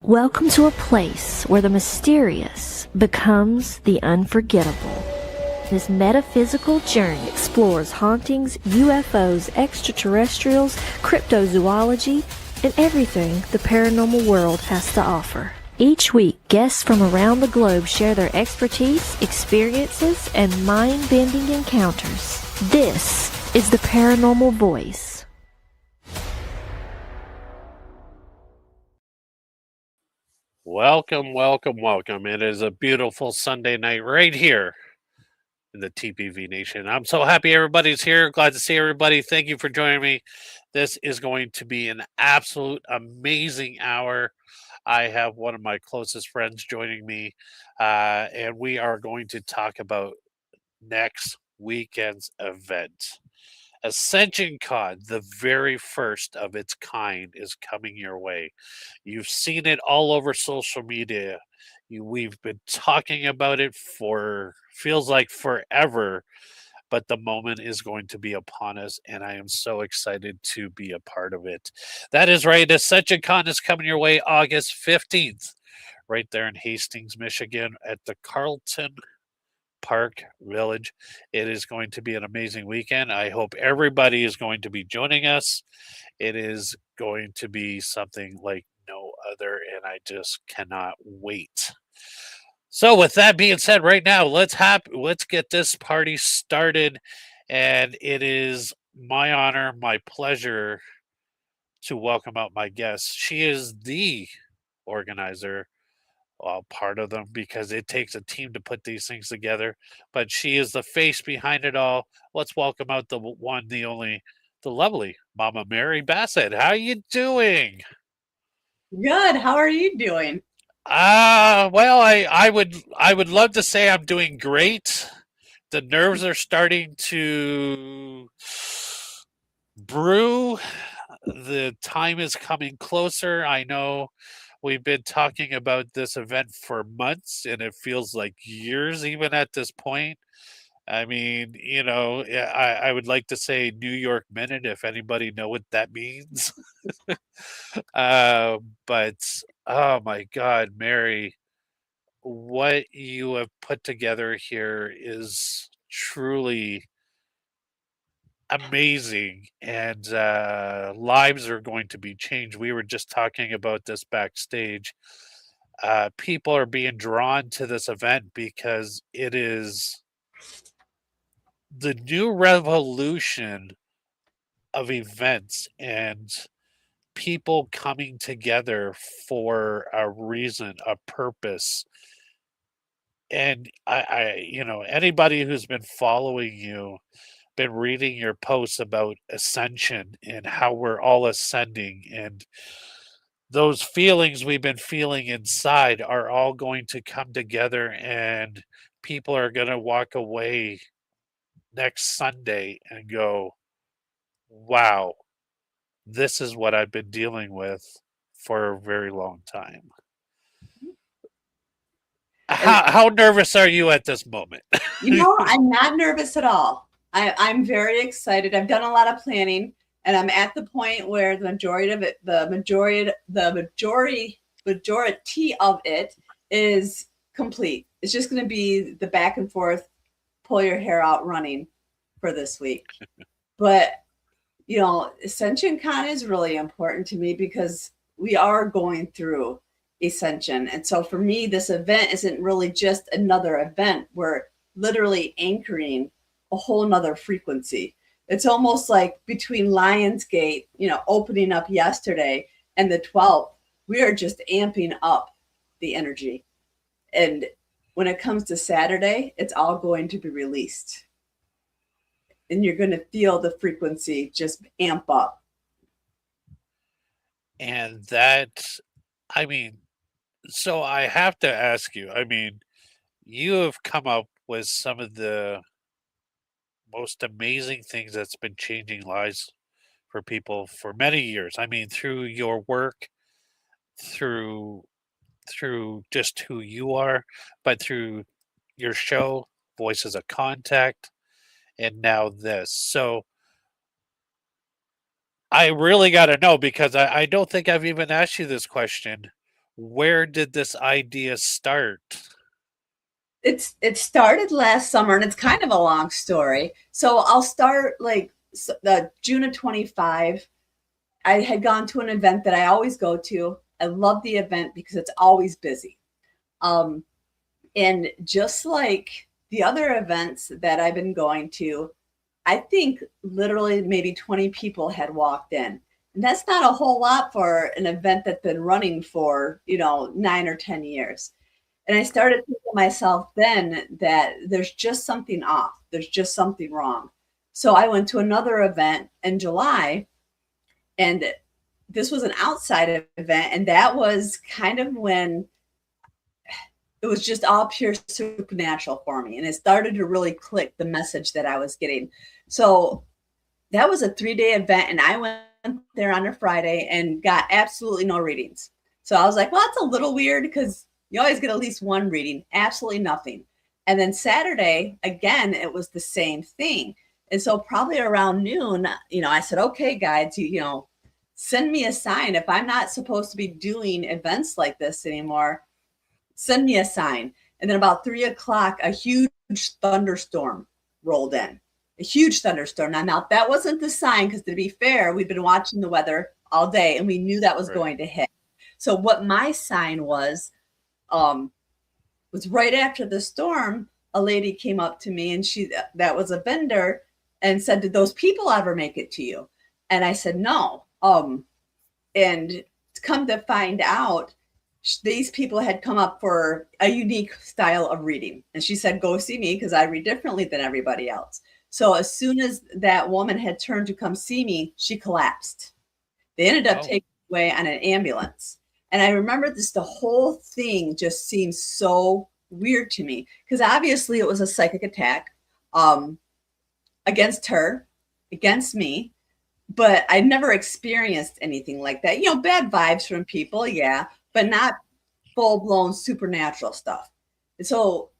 Welcome to a place where the mysterious becomes the unforgettable. This metaphysical journey explores hauntings, UFOs, extraterrestrials, cryptozoology, and everything the paranormal world has to offer. Each week, guests from around the globe share their expertise, experiences, and mind-bending encounters. This is the Paranormal Voice. Welcome, welcome, welcome. It is a beautiful Sunday night right here in the TPV Nation. I'm so happy everybody's here. Glad to see everybody. Thank you for joining me. This is going to be an absolute amazing hour. I have one of my closest friends joining me, and we are going to talk about next weekend's event. Ascension-Con, the very first of its kind, is coming your way. You've seen it all over social media. We've been talking about it for feels like forever, but the moment is going to be upon us, and I am so excited to be a part of it. That is right. Ascension-Con is coming your way August 15th, right there in Hastings, Michigan, at the Carlton Park Village. It is going to be an amazing weekend. I hope everybody is going to be joining us. It is going to be something like no other, and I just cannot wait. So, with that being said, right now, let's get this party started, and it is my honor, my pleasure to welcome out my guest. She is the organizer, part of them, because it takes a team to put these things together. But she is the face behind it all. Let's welcome out the one, the only, the lovely Mama Mary Bassett. How you doing? Good. How are you doing? Well, I would love to say I'm doing great. The nerves are starting to brew. The time is coming closer. I know we've been talking about this event for months, and it feels like years even at this point. I mean, yeah, I would like to say New York Minute if anybody know what that means. But oh my God, Mary, what you have put together here is truly amazing, and lives are going to be changed. We were just talking about this backstage. People are being drawn to this event because it is the new revolution of events and people coming together for a reason, a purpose. And anybody who's been following you, been reading your posts about ascension and how we're all ascending, and those feelings we've been feeling inside are all going to come together, and people are going to walk away next Sunday and go, wow, this is what I've been dealing with for a very long time. How nervous are you at this moment? I'm not nervous at all. I'm very excited. I've done a lot of planning, and I'm at the point where the majority of it is complete. It's just going to be the back and forth, pull your hair out running for this week. But Ascension-Con is really important to me because we are going through Ascension. And so for me, this event isn't really just another event. We're literally anchoring a whole nother frequency. It's almost like between Lionsgate, opening up yesterday, and the 12th, we are just amping up the energy. And when it comes to Saturday, it's all going to be released. And you're going to feel the frequency just amp up. And that, so I have to ask you, you have come up with some of the most amazing things that's been changing lives for people for many years. Through your work, through just who you are, but through your show, Voices of Contact, and now this. So I really got to know, because I don't think I've even asked you this question. where did this idea start? It started last summer, and it's kind of a long story. So I'll start like the June of 25. I had gone to an event that I always go to. I love the event because it's always busy. And just like the other events that I've been going to, I think literally maybe 20 people had walked in. And that's not a whole lot for an event that's been running for, 9 or 10 years. And I started thinking to myself then that there's just something off. There's just something wrong. So I went to another event in July, and this was an outside event. And that was kind of when it was just all pure supernatural for me. And it started to really click the message that I was getting. So that was a 3-day event. And I went there on a Friday and got absolutely no readings. So I was like, well, that's a little weird because you always get at least one reading, absolutely nothing. And then Saturday, again, it was the same thing. And so probably around noon, I said, okay, guys, send me a sign. If I'm not supposed to be doing events like this anymore, send me a sign. And then about 3:00, a huge thunderstorm rolled in, a huge thunderstorm. Now that wasn't the sign, because to be fair, we'd been watching the weather all day and we knew that was going to hit. So what my sign was right after the storm, a lady came up to me, and that was a vendor, and said, did those people ever make it to you? And I said, no. And come to find out, these people had come up for a unique style of reading. And she said, go see me because I read differently than everybody else. So as soon as that woman had turned to come see me, she collapsed. They ended up taking her away on an ambulance. And I remember the whole thing just seemed so weird to me, because obviously it was a psychic attack against her, against me. But I never experienced anything like that. Bad vibes from people, yeah, but not full-blown supernatural stuff. And so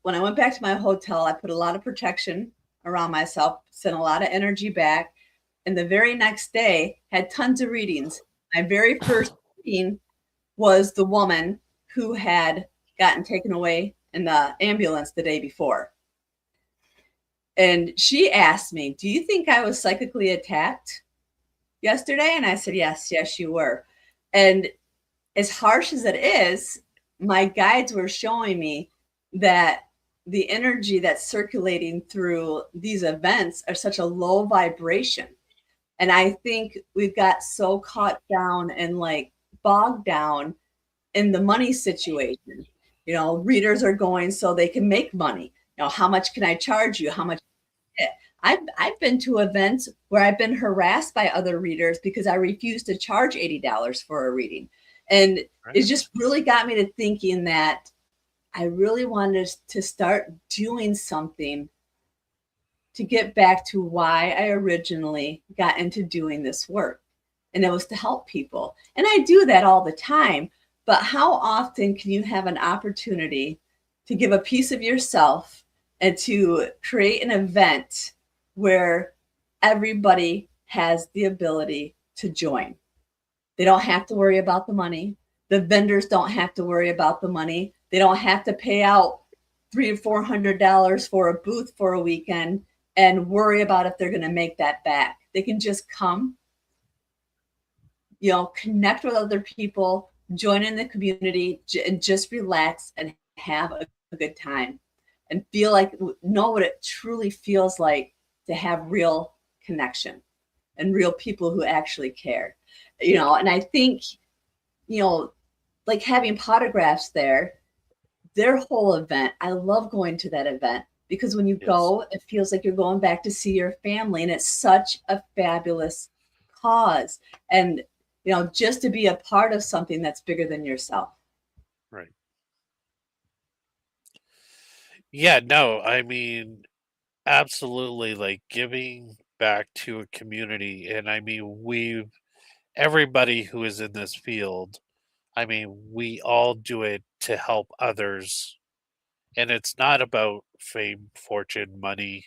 when I went back to my hotel, I put a lot of protection around myself, sent a lot of energy back. And the very next day, had tons of readings. My very first reading was the woman who had gotten taken away in the ambulance the day before. And she asked me, do you think I was psychically attacked yesterday? And I said, yes, you were. And as harsh as it is, my guides were showing me that the energy that's circulating through these events are such a low vibration. And I think we've got so caught down and bogged down in the money situation. Readers are going so they can make money. How much can I charge you? How much? I've been to events where I've been harassed by other readers because I refused to charge $80 for a reading. And it just really got me to thinking that I really wanted to start doing something to get back to why I originally got into doing this work. And it was to help people. And I do that all the time. But how often can you have an opportunity to give a piece of yourself and to create an event where everybody has the ability to join? They don't have to worry about the money. The vendors don't have to worry about the money. They don't have to pay out $300 or $400 for a booth for a weekend and worry about if they're going to make that back. They can just come, connect with other people, join in the community, and just relax and have a good time and know what it truly feels like to have real connection and real people who actually care. And I think, having Potographs there, their whole event, I love going to that event because when you go, it feels like you're going back to see your family, and it's such a fabulous cause. And, just to be a part of something that's bigger than yourself. Right. Yeah, no, I mean, absolutely, giving back to a community. And I mean, everybody who is in this field, I mean, we all do it to help others. And it's not about fame, fortune, money.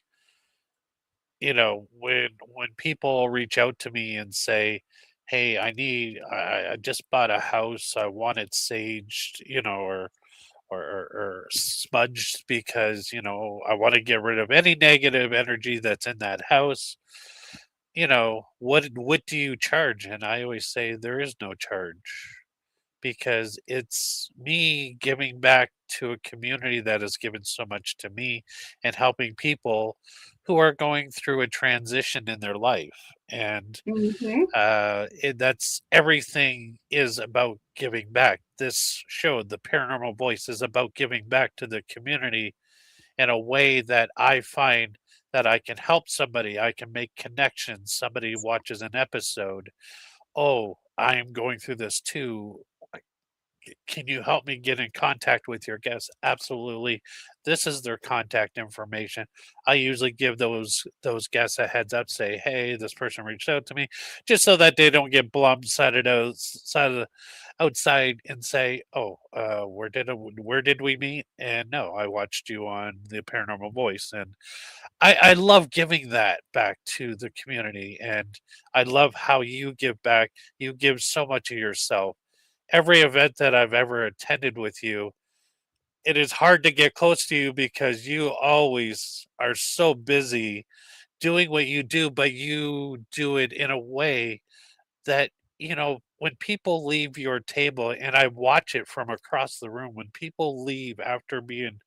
When people reach out to me and say, hey, I just bought a house, I want it saged, or smudged because, I want to get rid of any negative energy that's in that house. What do you charge? And I always say there is no charge, because it's me giving back to a community that has given so much to me, and helping people who are going through a transition in their life. And Mm-hmm. that's everything is about giving back. This show, The Paranormal Voice, is about giving back to the community in a way that I find that I can help somebody, I can make connections. Somebody watches an episode, oh, I am going through this too. Can you help me get in contact with your guests? Absolutely. This is their contact information. I usually give those guests a heads up, say, hey, this person reached out to me, just so that they don't get blindsided outside and say, oh, where did we meet? And no, I watched you on The Paranormal Voice. And I love giving that back to the community. And I love how you give back. You give so much of yourself. Every event that I've ever attended with you, it is hard to get close to you because you always are so busy doing what you do, but you do it in a way that, when people leave your table, and I watch it from across the room, when people leave after being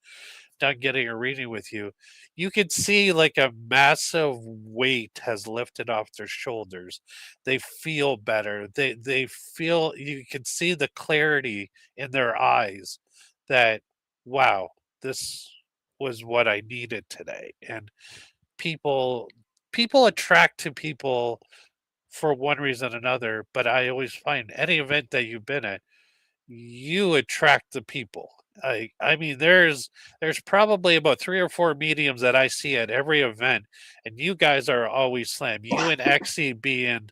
done getting a reading with you, you could see like a massive weight has lifted off their shoulders. They feel better. They feel, you can see the clarity in their eyes that, wow, this was what I needed today. And people people attract to people for one reason or another, but I always find any event that you've been at, you attract the people. I mean, there's probably about 3 or 4 mediums that I see at every event, and you guys are always slam. You and Xe being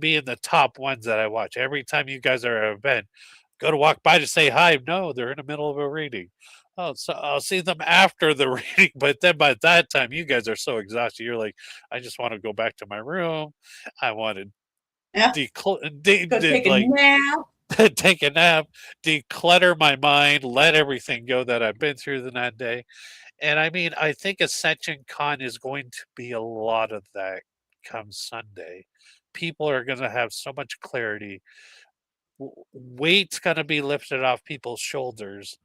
the top ones that I watch. Every time you guys are at an event, go to walk by to say hi. No, they're in the middle of a reading. Oh, so I'll see them after the reading, but then by that time, you guys are so exhausted. You're like, I just want to go back to my room. I want to Yeah. Go take a like nap. take a nap, declutter my mind, let everything go that I've been through that day. And I mean, I think Ascension-Con is going to be a lot of that come Sunday. People are going to have so much clarity. Weight's going to be lifted off people's shoulders,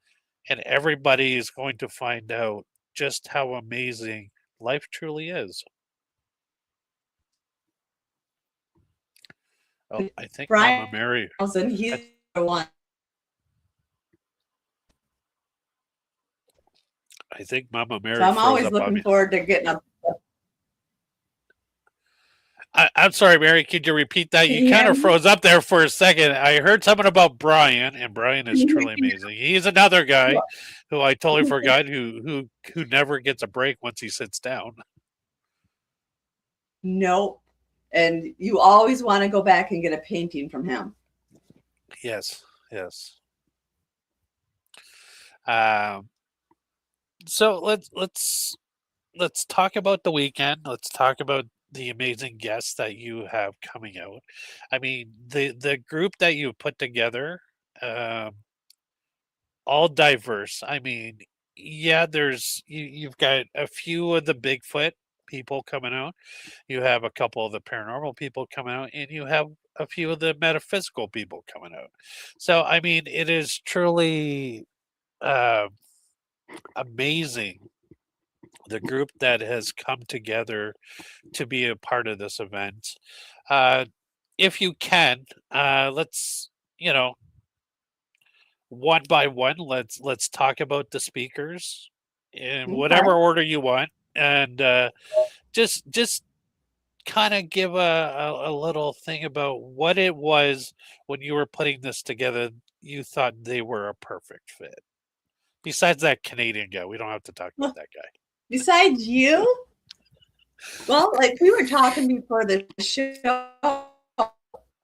and everybody is going to find out just how amazing life truly is. Oh, I think Mama Brian Mary. Nelson, he's the one. I think Mama Mary So I'm froze always up on looking me. forward to getting up. I'm sorry, Mary. Could you repeat that? Can You you kind hear of me? froze up there for a second. I heard something about Brian, and Brian is truly amazing. He's another guy who I totally forgot who never gets a break once he sits down. Nope. And you always want to go back and get a painting from him. Yes, yes. Um, so let's talk about the weekend. Let's talk about the amazing guests that you have coming out. I mean, the group that you put together, um, all diverse. I mean, yeah, you've got a few of the Bigfoot people coming out. You have a couple of the paranormal people coming out, and you have a few of the metaphysical people coming out. So, I mean, it is truly uh, amazing, the group that has come together to be a part of this event. Uh, if you can, let's, one by one, let's talk about the speakers in Okay. whatever order you want, and just kind of give a little thing about what it was when you were putting this together. You thought they were a perfect fit. Besides that Canadian guy, we don't have to talk about that guy. Besides you? Well, like we were talking before the show,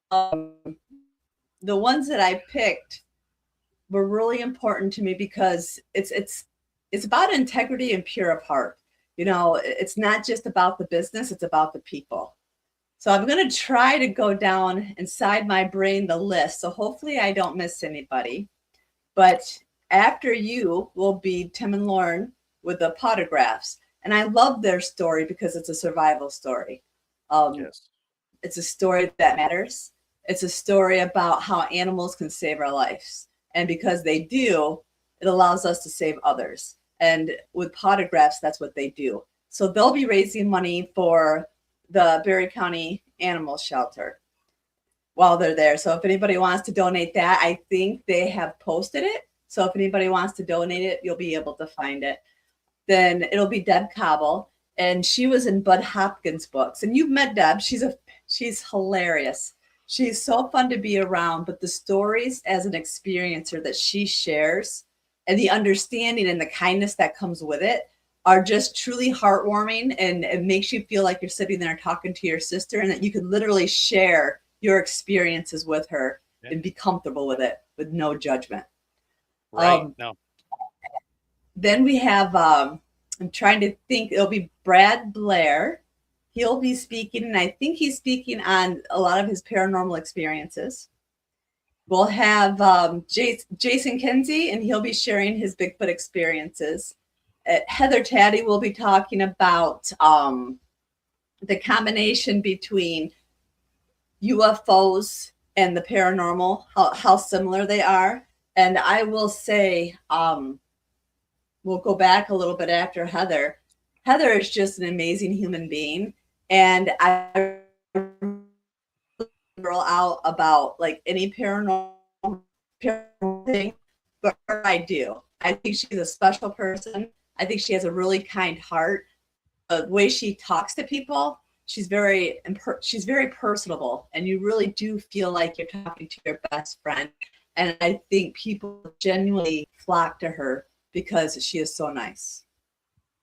the ones that I picked were really important to me because it's about integrity and pure of heart. It's not just about the business, it's about the people. So I'm going to try to go down inside my brain the list. So hopefully I don't miss anybody. But after you will be Tim and Lauren with the potographs. And I love their story because it's a survival story. Yes. It's a story that matters. It's a story about how animals can save our lives. And because they do, it allows us to save others. And with potographs, that's what they do. So they'll be raising money for the Berry County Animal Shelter while they're there. So if anybody wants to donate that, I think they have posted it. So if anybody wants to donate it, you'll be able to find it. Then it'll be Deb Cobble. And she was in Bud Hopkins' books. And you've met Deb. She's hilarious. She's so fun to be around. But the stories as an experiencer that she shares and the understanding and the kindness that comes with it are just truly heartwarming, and it makes you feel like you're sitting there talking to your sister and that you can literally share your experiences with her and be comfortable with it with no judgment. Right. No. Then we have, I'm trying to think, it'll be Brad Blair. He'll be speaking, and I think he's speaking on a lot of his paranormal experiences. We'll have Jason Kinsey, and he'll be sharing his Bigfoot experiences. Heather Taddy will be talking about the combination between UFOs and the paranormal, how similar they are. And I will say, we'll go back a little bit after Heather. Heather is just an amazing human being. And I girl out about like any paranormal thing, but I do. I think she's a special person. I think she has a really kind heart. The way she talks to people, she's very personable, and you really do feel like you're talking to your best friend. And I think people genuinely flock to her because she is so nice.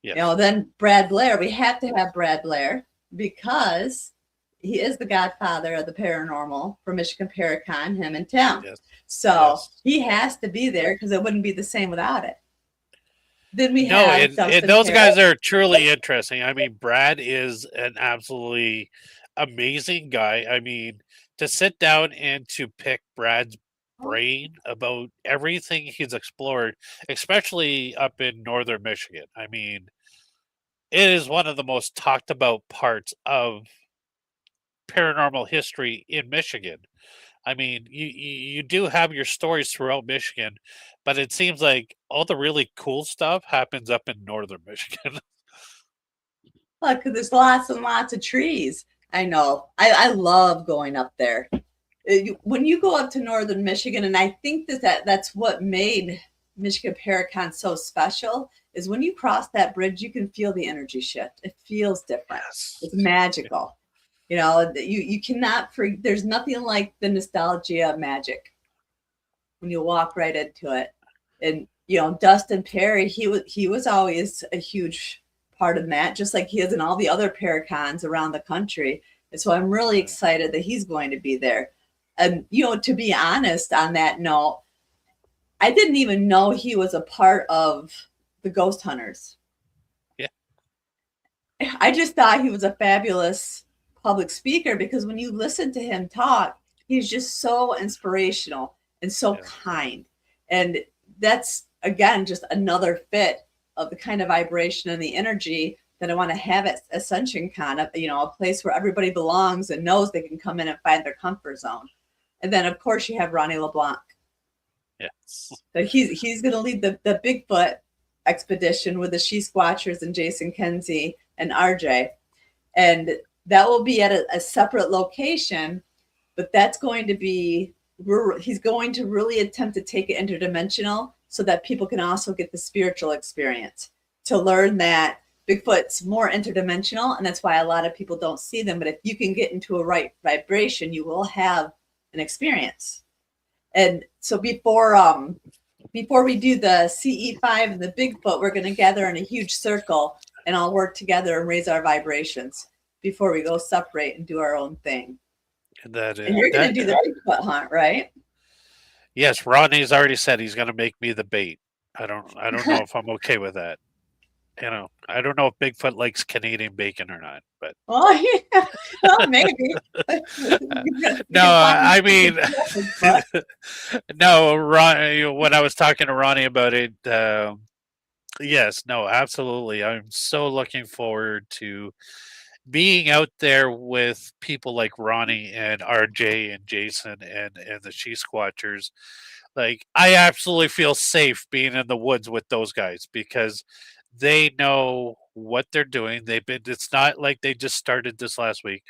Yes. You know, then Brad Blair, we have to have Brad Blair because he is the godfather of the paranormal for Michigan Paracon, him and Tim. Yes. So he has to be there because it wouldn't be the same without it. Then we have and those guys are truly interesting. I mean, Brad is an absolutely amazing guy. I mean, to sit down and to pick Brad's brain about everything he's explored, especially up in northern Michigan. I mean, it is one of the most talked about parts of paranormal history in Michigan. I mean, you do have your stories throughout Michigan, but it seems like all the really cool stuff happens up in northern Michigan. Look, there's lots and lots of trees. I know. I love going up there. When you go up to northern Michigan, and I think that's what made Michigan Paracon so special, is when you cross that bridge, you can feel the energy shift. It feels different. Yes. It's magical. You know, you cannot, there's nothing like the nostalgia of magic when you walk right into it. And, you know, Dustin Perry, he was always a huge part of that, just like he is in all the other Paracons around the country. And so I'm really excited that he's going to be there. And, you know, to be honest on that note, I didn't even know he was a part of the Ghost Hunters. Yeah. I just thought he was a fabulous public speaker because when you listen to him talk, he's just so inspirational and so kind. And that's, again, just another fit of the kind of vibration and the energy that I want to have at Ascension-Con, you know, a place where everybody belongs and knows they can come in and find their comfort zone. And then, of course, you have Ronnie LeBlanc. Yes. So he's going to lead the Bigfoot expedition with the She Squatchers and Jason Kinsey and RJ. And that will be at a separate location, but that's going to be, he's going to really attempt to take it interdimensional so that people can also get the spiritual experience, to learn that Bigfoot's more interdimensional, and that's why a lot of people don't see them. But if you can get into a right vibration, you will have an experience. And so before we do the CE5 and the Bigfoot, we're going to gather in a huge circle and all work together and raise our vibrations before we go separate and do our own thing. And you're going to do the Bigfoot hunt, right? Yes, Rodney's already said he's going to make me the bait. I don't know if I'm okay with that. you know, I don't know if Bigfoot likes Canadian bacon or not, but Oh yeah, well maybe. no, You can find I mean, but no, Ron. When I was talking to Ronnie about it, yes, no, absolutely. I'm so looking forward to being out there with people like Ronnie and RJ and Jason and the She Squatchers. Like, I absolutely feel safe being in the woods with those guys because they know what they're doing. They've been. It's not like they just started this last week.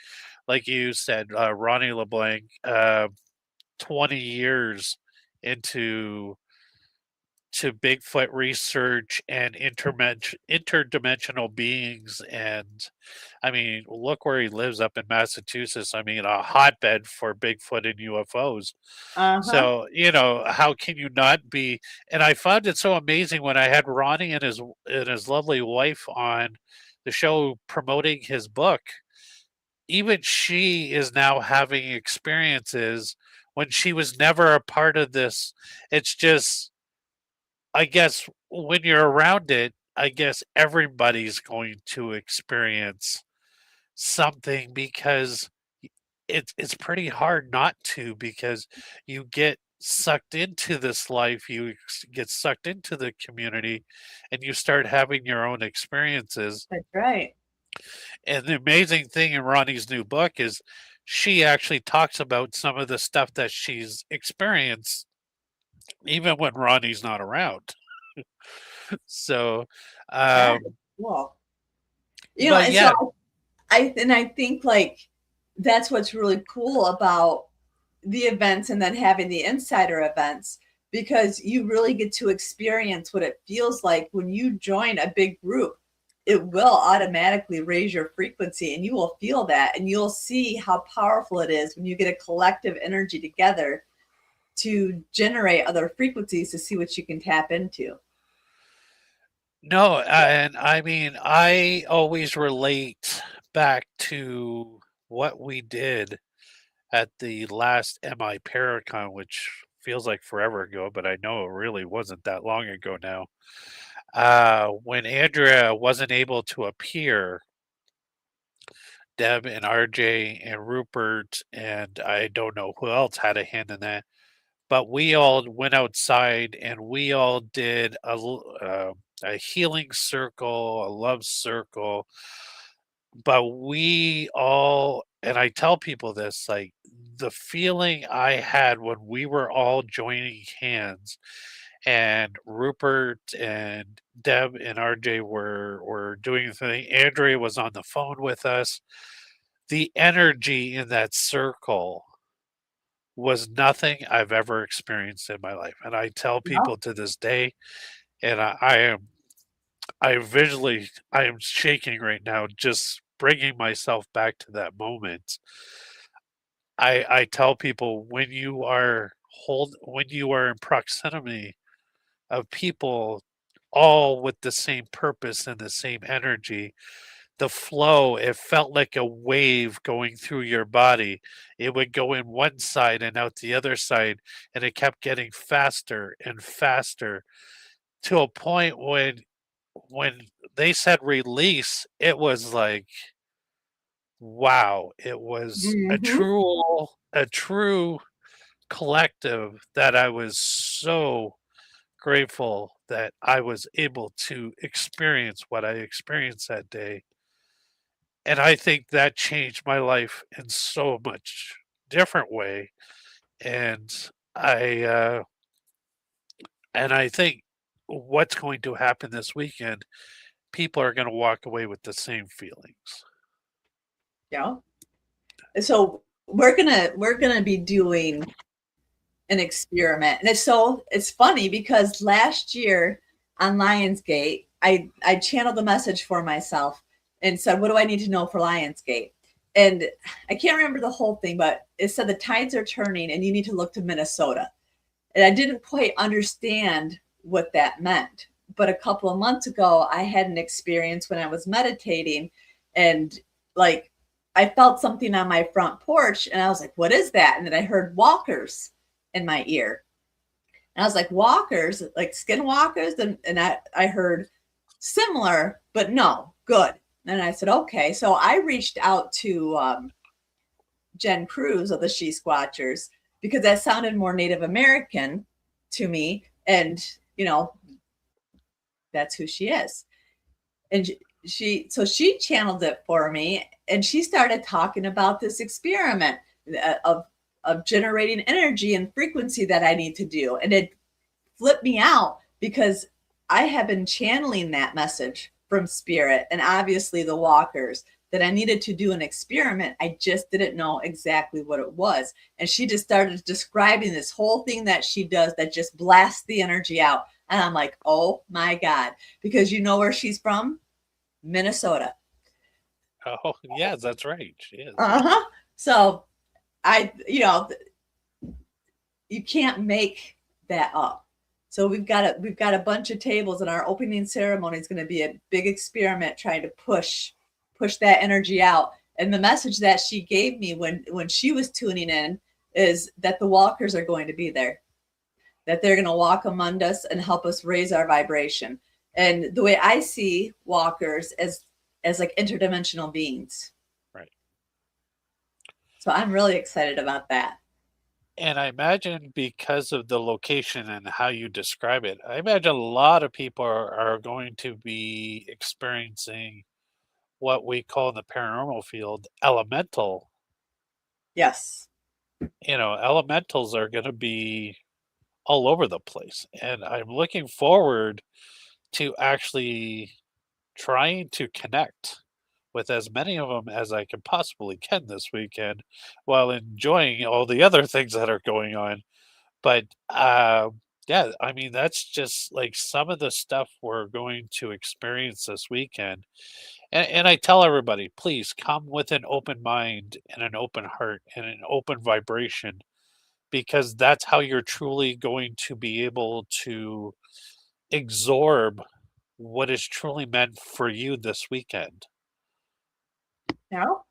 Like you said, Ronnie LeBlanc, 20 years into Bigfoot research and interdimensional beings. And I mean, look where he lives up in Massachusetts. I mean, a hotbed for Bigfoot and UFOs. uh-huh. So, you know, how can you not be? And I found it so amazing when I had Ronnie and his lovely wife on the show promoting his book. Even she is now having experiences when she was never a part of this. It's just, I guess when you're around it, I guess everybody's going to experience something because it's pretty hard not to, because you get sucked into this life, get sucked into the community, and you start having your own experiences. That's right. And the amazing thing in Ronnie's new book is she actually talks about some of the stuff that she's experienced even when Ronnie's not around. So, That um, is cool. but And so yeah, I think like that's what's really cool about the events and then having the insider events, because you really get to experience what it feels like when you join a big group. It will automatically raise your frequency and you will feel that, and you'll see how powerful it is when you get a collective energy together to generate other frequencies to see what you can tap into. no, and I mean, I always relate back to what we did at the last MI Paracon, which feels like forever ago, but I know it really wasn't that long ago now. When Andrea wasn't able to appear, Deb and RJ and Rupert and I don't know who else had a hand in that, but we all went outside and we all did a healing circle, a love circle. But we all, and I tell people this, like the feeling I had when we were all joining hands and Rupert and Deb and RJ were doing the thing. Andrea was on the phone with us. The energy in that circle was nothing I've ever experienced in my life. And I tell No, people to this day, and I am shaking right now just bringing myself back to that moment. I tell people when you are in proximity of people all with the same purpose and the same energy, the flow, it felt like a wave going through your body. It would go in one side and out the other side, and it kept getting faster and faster to a point when they said release, it was like, wow, it was mm-hmm. a true collective that I was so grateful that I was able to experience what I experienced that day. And I think that changed my life in so much different way. And I uh, and I think what's going to happen this weekend, people are going to walk away with the same feelings. Yeah. So we're gonna be doing an experiment. And it's funny because last year on Lionsgate, I channeled the message for myself and said, what do I need to know for Lionsgate? And I can't remember the whole thing, but it said the tides are turning and you need to look to Minnesota. And I didn't quite understand what that meant. But a couple of months ago, I had an experience when I was meditating, and like I felt something on my front porch, and I was like, what is that? And then I heard walkers in my ear. And I was like, walkers, like skinwalkers? And I heard similar, but no, good. And I said, okay. So I reached out to Jen Cruz of the She Squatchers because that sounded more Native American to me. And, you know, that's who she is. And she channeled it for me, and she started talking about this experiment of generating energy and frequency that I need to do. And it flipped me out because I have been channeling that message from spirit and obviously the walkers that I needed to do an experiment. I just didn't know exactly what it was. And she just started describing this whole thing that she does that just blasts the energy out. And I'm like, oh my God, because you know where she's from? Minnesota. Oh, yes, that's right. She is. Uh-huh. So you can't make that up. So we've got a bunch of tables, and our opening ceremony is going to be a big experiment trying to push that energy out. And the message that she gave me when she was tuning in is that the walkers are going to be there, that they're going to walk among us and help us raise our vibration. And the way I see walkers as like interdimensional beings. Right. So I'm really excited about that. And I imagine because of the location and how you describe it, I imagine a lot of people are going to be experiencing what we call in the paranormal field elemental. Yes. You know, elementals are going to be all over the place. And I'm looking forward to actually trying to connect with as many of them as I can possibly can this weekend while enjoying all the other things that are going on. But yeah, I mean, that's just like some of the stuff we're going to experience this weekend. And I tell everybody, please come with an open mind and an open heart and an open vibration, because that's how you're truly going to be able to absorb what is truly meant for you this weekend. Now,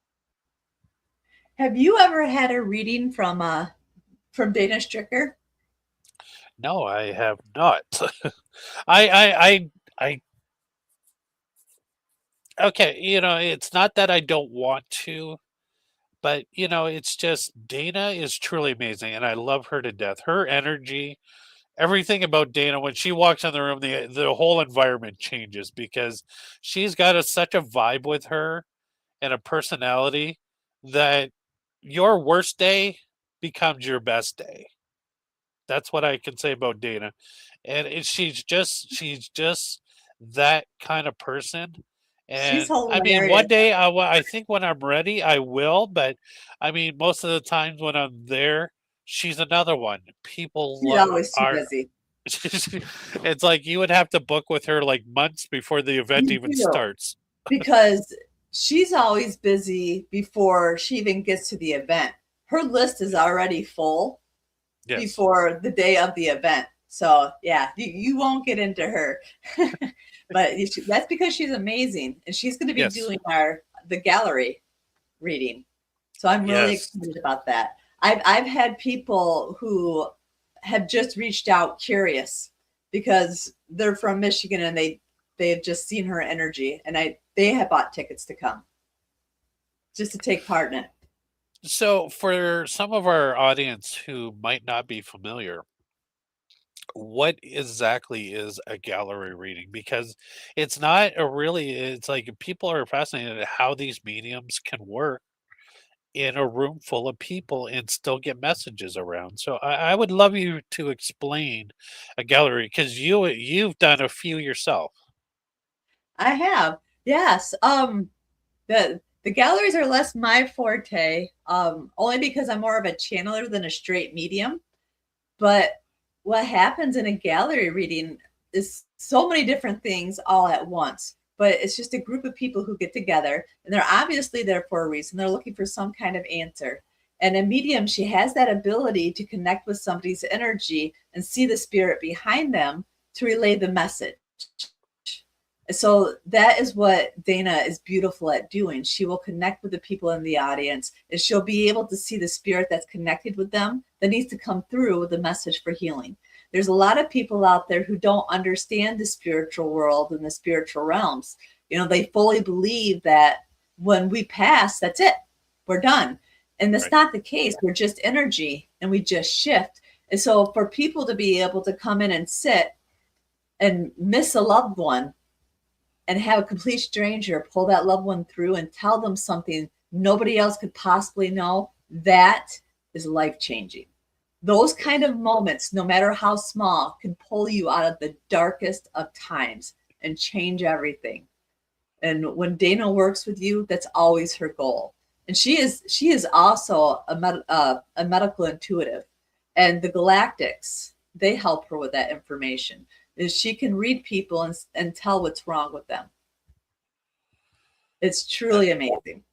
have you ever had a reading from Dana Stricker? No, I have not. I okay, you know, it's not that I don't want to, but you know, it's just Dana is truly amazing and I love her to death. Her energy, everything about Dana, when she walks in the room, the whole environment changes because she's got such a vibe with her and a personality that your worst day becomes your best day. That's what I can say about Dana. And she's just that kind of person. She's And I mean, hilarious. one day I think when I'm ready, I will. But I mean, most of the times when I'm there, she's another one. People She's always too are. busy. It's like you would have to book with her like months before the event You even do. starts. Because she's always busy before she even gets to the event. Her list is already full Yes. before the day of the event. So yeah, you won't get into her. But that's because she's amazing, and she's going to be Yes. doing the gallery reading. So I'm really excited about that. I've had people who have just reached out curious because they're from Michigan and they've just seen her energy, and they have bought tickets to come just to take part in it. So, for some of our audience who might not be familiar, what exactly is a gallery reading? Because it's not a really, it's like people are fascinated at how these mediums can work in a room full of people and still get messages around. So, I would love you to explain a gallery because you've done a few yourself. I have, yes. The galleries are less my forte, only because I'm more of a channeler than a straight medium. But what happens in a gallery reading is so many different things all at once. But it's just a group of people who get together, and they're obviously there for a reason. They're looking for some kind of answer. And a medium, she has that ability to connect with somebody's energy and see the spirit behind them to relay the message. So that is what Dana is beautiful at doing. She will connect with the people in the audience, and she'll be able to see the spirit that's connected with them that needs to come through with a message for healing. there's a lot of people out there who don't understand the spiritual world and the spiritual realms. You know, they fully believe that when we pass, that's it, we're done. And that's not the case. We're just energy and we just shift. And so for people to be able to come in and sit and miss a loved one and have a complete stranger pull that loved one through and tell them something nobody else could possibly know, that is life-changing. Those kind of moments, no matter how small, can pull you out of the darkest of times and change everything. And when Dana works with you, that's always her goal. And she is also a medical intuitive. And the Galactics, they help her with that information. Is she can read people and tell what's wrong with them. It's truly amazing.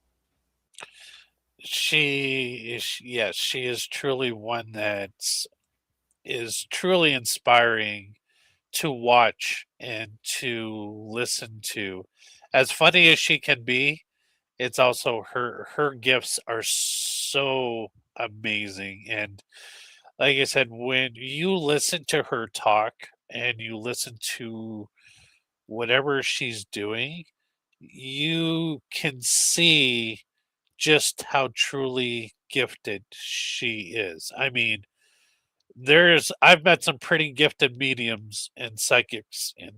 She is truly one that is truly inspiring to watch and to listen to. As funny as she can be, it's also her gifts are so amazing. And like I said, when you listen to her talk and you listen to whatever she's doing, you can see just how truly gifted she is. I mean, I've met some pretty gifted mediums and psychics in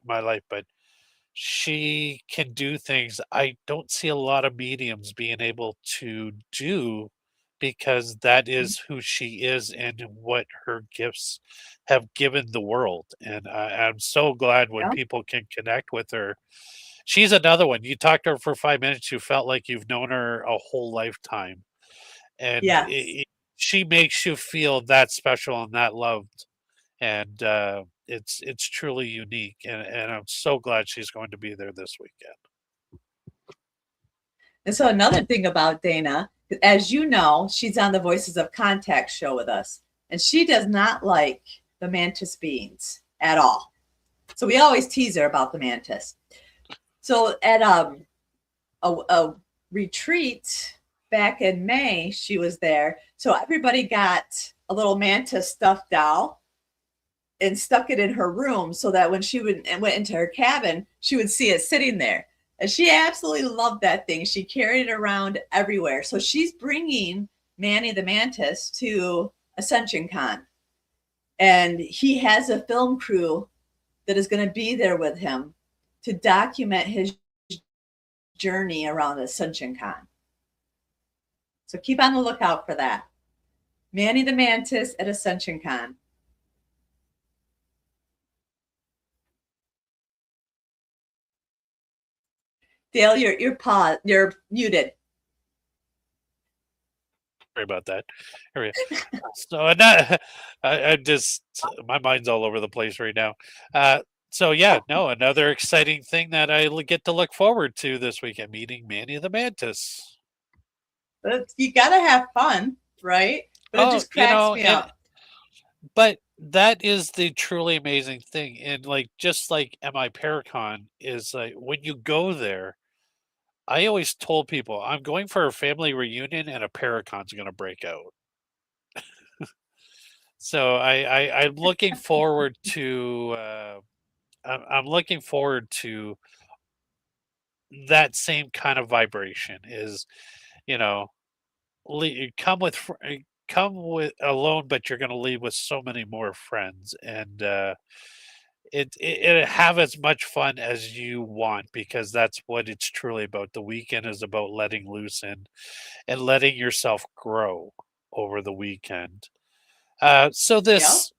my life, but she can do things I don't see a lot of mediums being able to do, because that is who she is and what her gifts have given the world. And I'm so glad when Yeah. people can connect with her. She's another one. You talked to her for 5 minutes, you felt like you've known her a whole lifetime. And Yes. she makes you feel that special and that loved. And it's truly unique. And I'm so glad she's going to be there this weekend. And so another thing about Dana, as you know, she's on the Voices of Contact show with us, and she does not like the mantis beings at all. So we always tease her about the mantis. So at a retreat back in May, she was there. So everybody got a little mantis stuffed doll and stuck it in her room so that when she went into her cabin, she would see it sitting there. And she absolutely loved that thing. She carried it around everywhere. So she's bringing Manny the Mantis to Ascension-Con. And he has a film crew that is going to be there with him to document his journey around Ascension-Con. So keep on the lookout for that. Manny the Mantis at Ascension-Con. Dale, you're muted. Sorry about that. So I just, my mind's all over the place right now. So yeah, no, another exciting thing that I get to look forward to this weekend, meeting Manny the Mantis. You gotta have fun, right? But it just cracks me up. But that is the truly amazing thing. And like, just like MI Paracon is like, when you go there, I always told people I'm going for a family reunion and a Paracon's going to break out. So I'm looking forward to I'm looking forward to that same kind of vibration. Is, you know, come with alone, but you're going to leave with so many more friends, and it have as much fun as you want, because that's what it's truly about. The weekend is about letting loose and letting yourself grow over the weekend. So this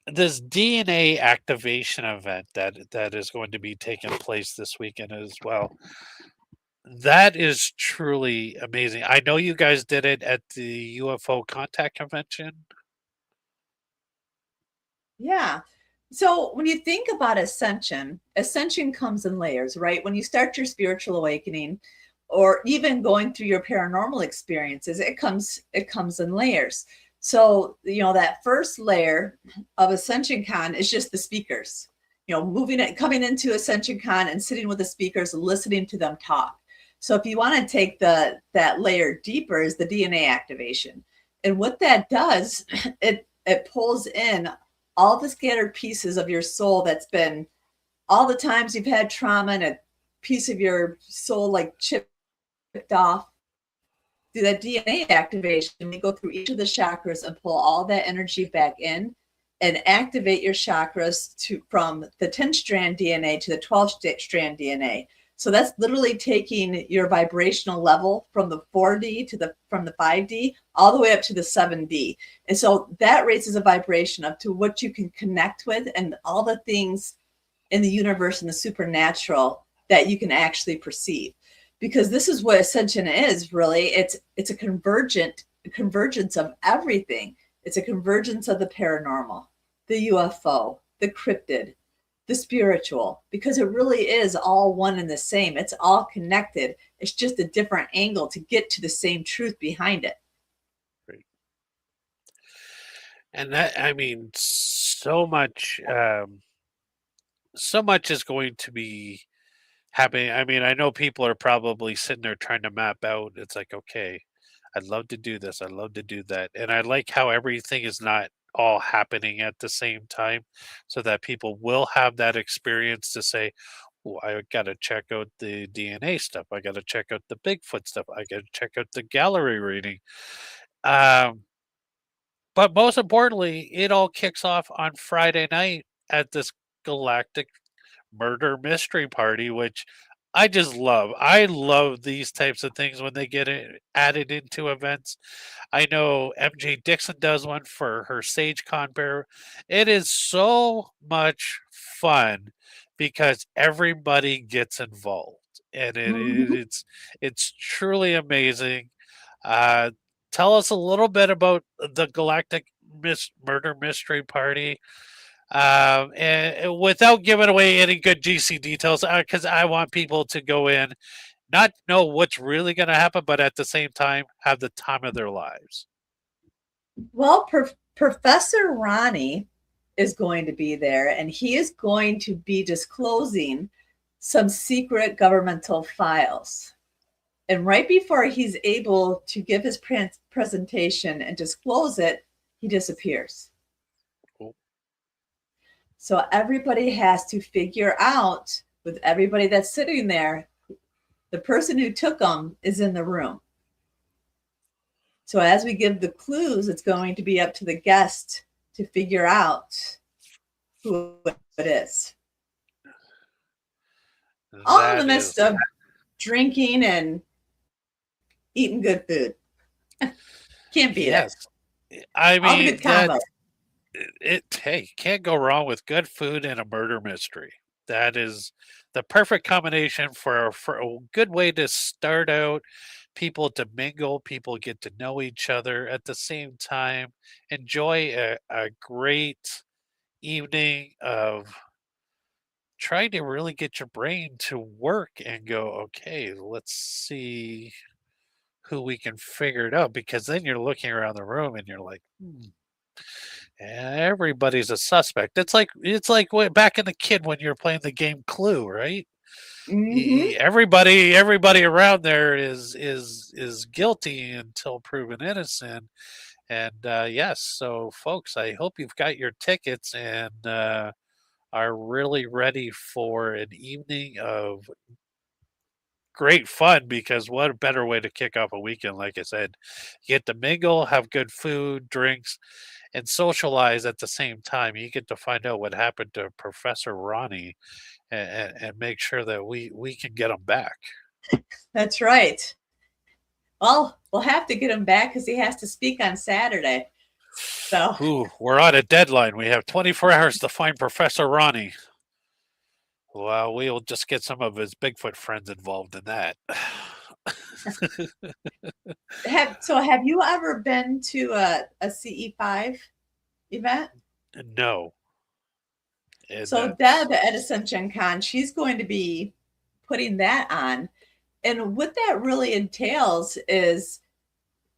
DNA activation event that is going to be taking place this weekend as well. That is truly amazing. I know you guys did it at the UFO Contact Convention. Yeah. So when you think about ascension comes in layers, right? When you start your spiritual awakening, or even going through your paranormal experiences, it comes in layers. So, you know, that first layer of Ascension-Con is just the speakers, you know, coming into Ascension-Con and sitting with the speakers and listening to them talk. So if you want to take that layer deeper, is the DNA activation. And what that does, it pulls in all the scattered pieces of your soul that's been all the times you've had trauma and a piece of your soul like chipped off. Do that DNA activation. We go through each of the chakras and pull all that energy back in and activate your chakras from the 10-strand DNA to the 12-strand DNA. So that's literally taking your vibrational level from the 4D from the 5D all the way up to the 7D. And so that raises a vibration up to what you can connect with and all the things in the universe and the supernatural that you can actually perceive. Because this is what Ascension is, really. It's a convergence of everything. It's a convergence of the paranormal, the UFO, the cryptid, the spiritual, because it really is all one and the same. It's all connected. It's just a different angle to get to the same truth behind it. Great. And that, I mean, so much is going to be happening. I mean, I know people are probably sitting there trying to map out. It's like, okay, I'd love to do this. I'd love to do that. And I like how everything is not all happening at the same time, so that people will have that experience to say, oh, I got to check out the DNA stuff. I got to check out the Bigfoot stuff. I got to check out the gallery reading. But most importantly, it all kicks off on Friday night at this galactic murder mystery party, which I just love. I love these types of things when they get added into events. I know MJ Dixon does one for her SageCon bear. It is so much fun because everybody gets involved, and it's truly amazing. Tell us a little bit about the Galactic Murder Mystery Party. And without giving away any good GC details, because I want people to go in, not know what's really going to happen, but at the same time, have the time of their lives. Well, Professor Ronnie is going to be there, and he is going to be disclosing some secret governmental files. And right before he's able to give his presentation and disclose it, he disappears. Cool. So everybody has to figure out, with everybody that's sitting there, the person who took them is in the room. So as we give the clues, it's going to be up to the guest to figure out who it is. All in the midst of drinking and eating good food. Can't beat it. I mean, all the good combos. Hey, can't go wrong with good food and a murder mystery. That is the perfect combination for a good way to start out. People to mingle, people get to know each other at the same time, enjoy a great evening of trying to really get your brain to work and go, okay, let's see who we can figure it out, because then you're looking around the room and you're like, everybody's a suspect. It's like back in the kid when you're playing the game Clue, right? Mm-hmm. Everybody around there is guilty until proven innocent. And yes, so folks, I hope you've got your tickets and are really ready for an evening of great fun, because what a better way to kick off a weekend. Like I said, you get to mingle, have good food, drinks, and socialize at the same time. You get to find out what happened to Professor Ronnie and make sure that we can get him back. That's right. Well, we'll have to get him back because he has to speak on Saturday. So we're on a deadline. We have 24 hours to find Professor Ronnie. Well, we'll just get some of his Bigfoot friends involved in that. Have you ever been to a CE5 event? No. So Deb at Ascension-Con, she's going to be putting that on. And what that really entails is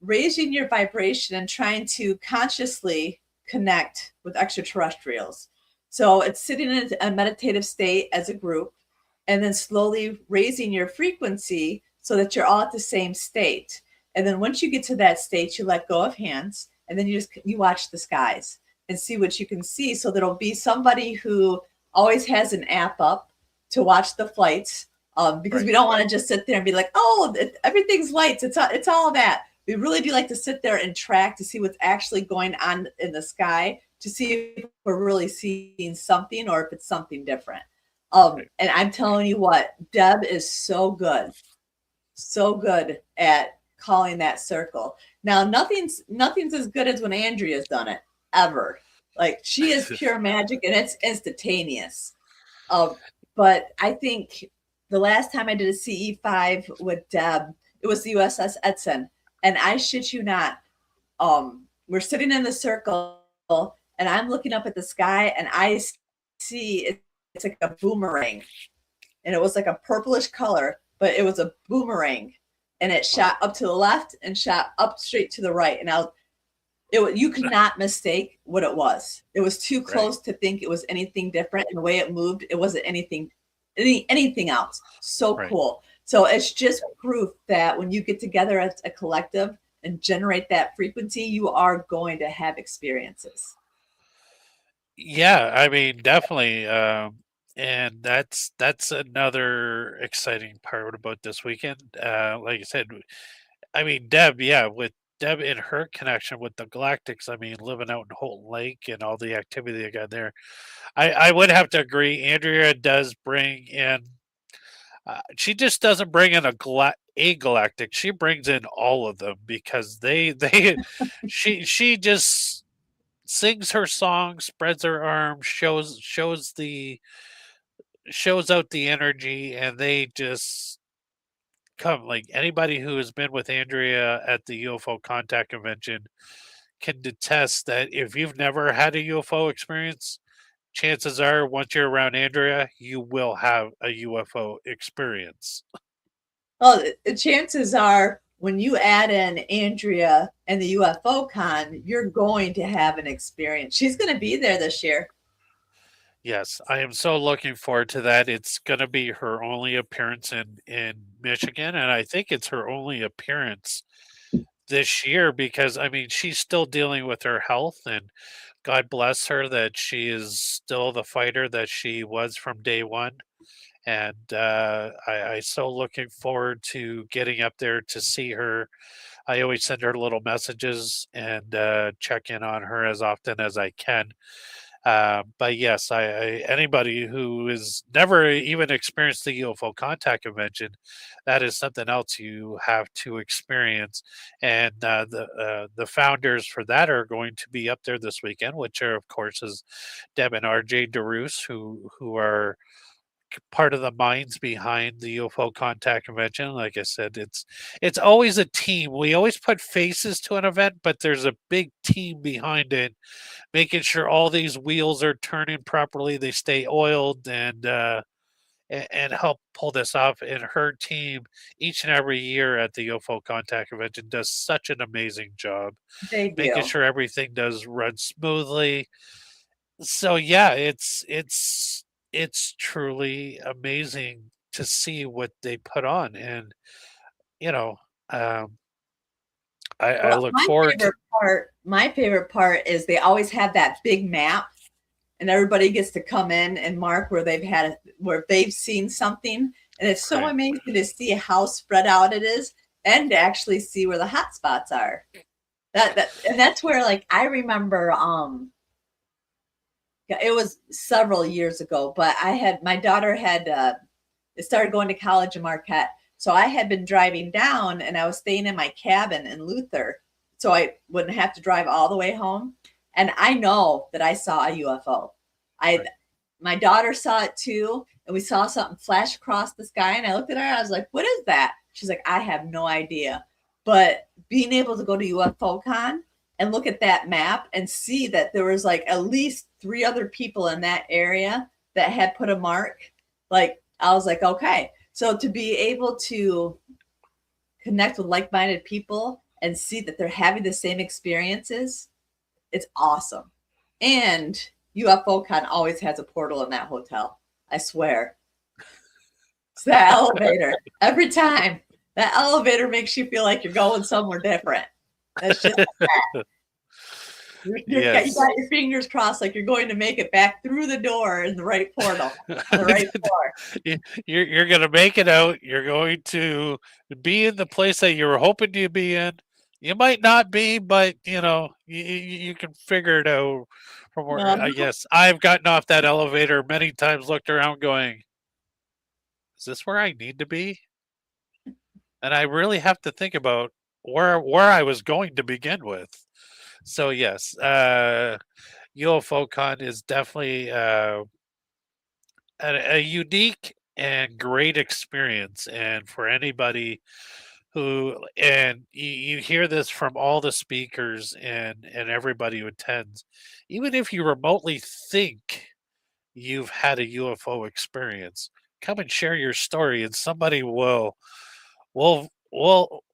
raising your vibration and trying to consciously connect with extraterrestrials. So it's sitting in a meditative state as a group and then slowly raising your frequency so that you're all at the same state. And then once you get to that state, you let go of hands and then you watch the skies. and see what you can see. So there'll be somebody who always has an app up to watch the flights, because we don't want to just sit there and be like, oh, everything's lights. It's all that. We really do like to sit there and track to see what's actually going on in the sky, to see if we're really seeing something or if it's something different. And I'm telling you what, Deb is so good at calling that circle. Now, nothing's as good as when Andrea's done it ever. Like, she is pure magic and it's instantaneous. But I think the last time I did a CE5 with Deb, it was the USS Edson. And I shit you not, we're sitting in the circle and I'm looking up at the sky and I see it's like a boomerang. And it was like a purplish color, but it was a boomerang. And it shot up to the left and shot up straight to the right. And you could not mistake what it was. It was too close to think it was anything different. And the way it moved, it wasn't anything else. So cool. So it's just proof that when you get together as a collective and generate that frequency, you are going to have experiences. Yeah, I mean, definitely. And that's another exciting part about this weekend. Like I said, I mean, Deb, with Deb and her connection with the Galactics, I mean, living out in Holton Lake and all the activity they got there, I would have to agree. Andrea does bring in. She just doesn't bring in a galactic. She brings in all of them because she just sings her song, spreads her arms, shows out the energy, and they just come. Like, anybody who has been with Andrea at the UFO Contact Convention can detest that if you've never had a UFO experience, chances are once you're around Andrea, you will have a UFO experience. Well, the chances are when you add in Andrea and the UFO Con, you're going to have an experience. She's going to be there this year. Yes, I am so looking forward to that. It's going to be her only appearance in Michigan, and I think it's her only appearance this year because, I mean, she's still dealing with her health, and God bless her that she is still the fighter that she was from day one. And I so looking forward to getting up there to see her. I always send her little messages and check in on her as often as I can. But yes, anybody who has never even experienced the UFO Contact Convention, that is something else you have to experience. And the founders for that are going to be up there this weekend, which are, of course, is Deb and RJ DeRoos, who are part of the minds behind the UFO Contact Convention. Like I said, it's always a team. We always put faces to an event, but there's a big team behind it, making sure all these wheels are turning properly, they stay oiled, and help pull this off. And her team, each and every year at the UFO Contact Convention, does such an amazing job, making sure everything does run smoothly. So yeah, it's truly amazing to see what they put on, and you know, um, I look forward to. My favorite part is they always have that big map, and everybody gets to come in and mark where they've seen something, and it's so amazing to see how spread out it is, and to actually see where the hot spots are. And that's where, like, I remember, it was several years ago, but my daughter had started going to college in Marquette. So I had been driving down and I was staying in my cabin in Luther, so I wouldn't have to drive all the way home. And I know that I saw a UFO. My daughter saw it too. And we saw something flash across the sky. And I looked at her and I was like, what is that? She's like, I have no idea. But being able to go to UFO Con and look at that map and see that there was like at least 3 other people in that area that had put a mark, like, I was like, okay. So to be able to connect with like-minded people and see that they're having the same experiences, it's awesome. And UFO Con always has a portal in that hotel. I swear. It's that elevator. Every time. That elevator makes you feel like you're going somewhere different. That's just like that. You got Yes. your fingers crossed like you're going to make it back through the door in the right portal on the right floor. You're going to make it out. You're going to be in the place that you were hoping to be in. You might not be, but you can figure it out from where. I guess I've gotten off that elevator many times, looked around, going, "Is this where I need to be?" And I really have to think about where I was going to begin with. So yes, UFO-Con is definitely a unique and great experience, and for anybody who and you hear this from all the speakers and everybody who attends, even if you remotely think you've had a UFO experience, come and share your story, and somebody will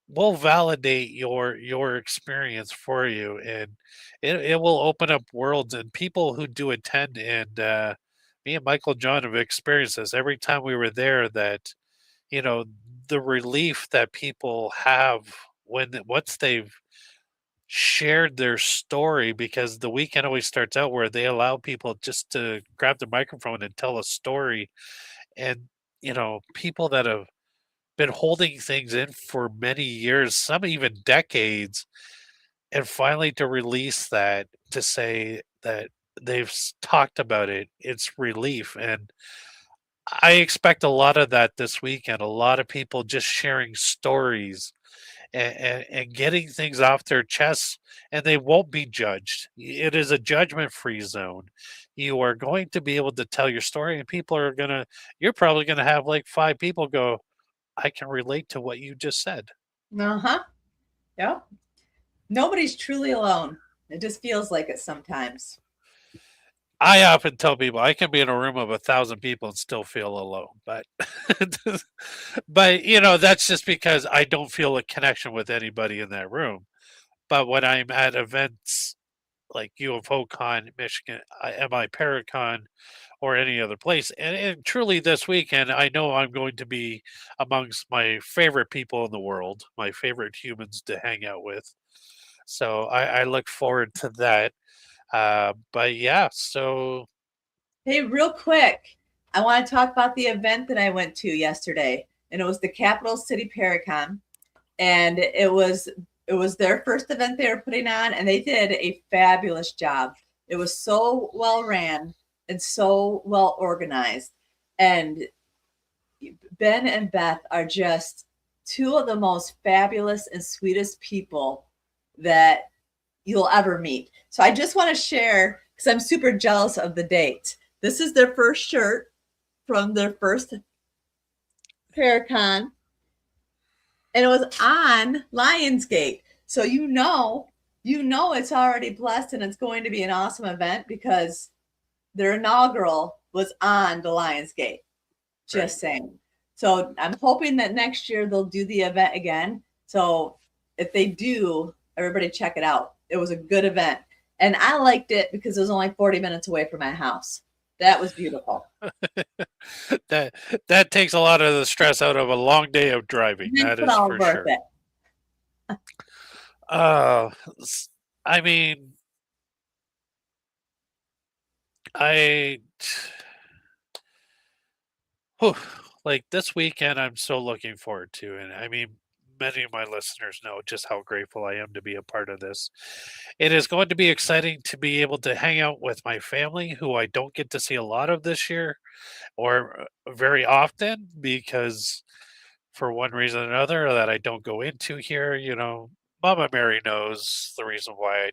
validate your experience for you, and it will open up worlds, and people who do attend, and me and Michael John have experienced this every time we were there, that you know the relief that people have once they've shared their story, because the weekend always starts out where they allow people just to grab the microphone and tell a story, and people that have been holding things in for many years, some even decades, and finally to release that, to say that they've talked about it, it's relief. And I expect a lot of that this weekend, a lot of people just sharing stories and getting things off their chests, and they won't be judged. It is a judgment free zone. You are going to be able to tell your story, and you're probably going to have like 5 people go, I can relate to what you just said. Uh-huh. Yep. Nobody's truly alone. It just feels like it sometimes. I often tell people I can be in a room of 1,000 people and still feel alone, but but that's just because I don't feel a connection with anybody in that room. But when I'm at events like UFO-Con, Michigan, MI Paracon, or any other place, and truly this weekend, I know I'm going to be amongst my favorite people in the world, my favorite humans to hang out with. So I look forward to that. But yeah, so Hey, real quick, I want to talk about the event that I went to yesterday, and it was the Capital City Paracon, and it was their first event they were putting on, and they did a fabulous job. It was so well ran and so well organized, and Ben and Beth are just two of the most fabulous and sweetest people that you'll ever meet. So I just want to share, because I'm super jealous of the date. This is their first shirt from their first Paracon, and it was on Lionsgate. So it's already blessed, and it's going to be an awesome event because their inaugural was on the Lionsgate. Just saying. So I'm hoping that next year they'll do the event again. So if they do, everybody check it out. It was a good event. And I liked it because it was only 40 minutes away from my house. That was beautiful. that takes a lot of the stress out of a long day of driving. That is for worth sure. It. I mean, like this weekend, I'm so looking forward to, and I mean, many of my listeners know just how grateful I am to be a part of this. It is going to be exciting to be able to hang out with my family, who I don't get to see a lot of this year, or very often, because for one reason or another that I don't go into here. Mama Mary knows the reason why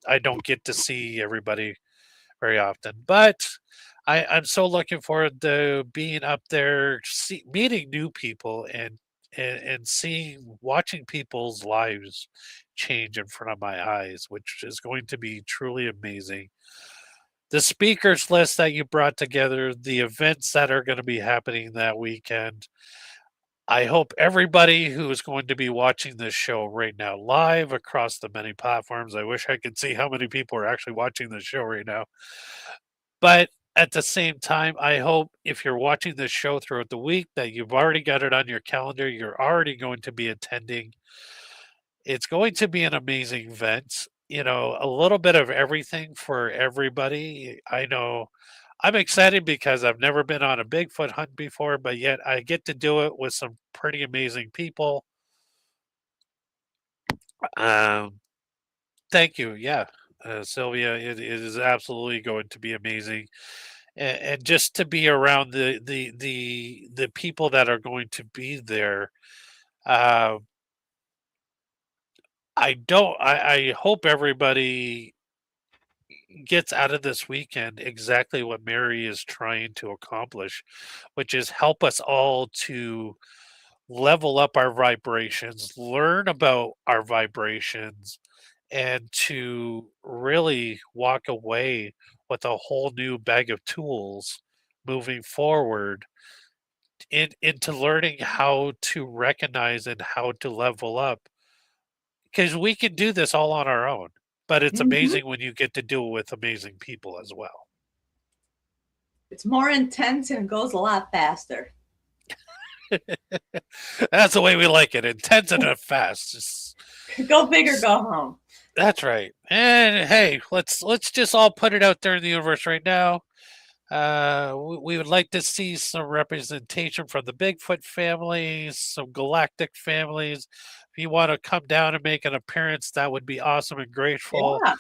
I don't get to see everybody very often. But I'm so looking forward to being up there, meeting new people, and watching people's lives change in front of my eyes, which is going to be truly amazing. The speakers list that you brought together, the events that are going to be happening that weekend. I hope everybody who is going to be watching this show right now live across the many platforms. I wish I could see how many people are actually watching the show right now. But at the same time, I hope if you're watching this show throughout the week that you've already got it on your calendar. You're already going to be attending. It's going to be an amazing event. a little bit of everything for everybody. I know I'm excited because I've never been on a Bigfoot hunt before, but yet I get to do it with some pretty amazing people. Um, Thank you. Yeah, Sylvia, it is absolutely going to be amazing, and just to be around the people that are going to be there. Uh, I hope everybody gets out of this weekend exactly what Mary is trying to accomplish, which is help us all to level up our vibrations, learn about our vibrations, and to really walk away with a whole new bag of tools moving forward into learning how to recognize and how to level up, because we can do this all on our own, but it's Mhm. amazing when you get to do it with amazing people as well. It's more intense and goes a lot faster. That's the way we like it, intense and fast. Go big or go home. That's right. And hey, let's just all put it out there in the universe right now. We would like to see some representation from the Bigfoot families, some galactic families. If you want to come down and make an appearance, that would be awesome and grateful. Yeah.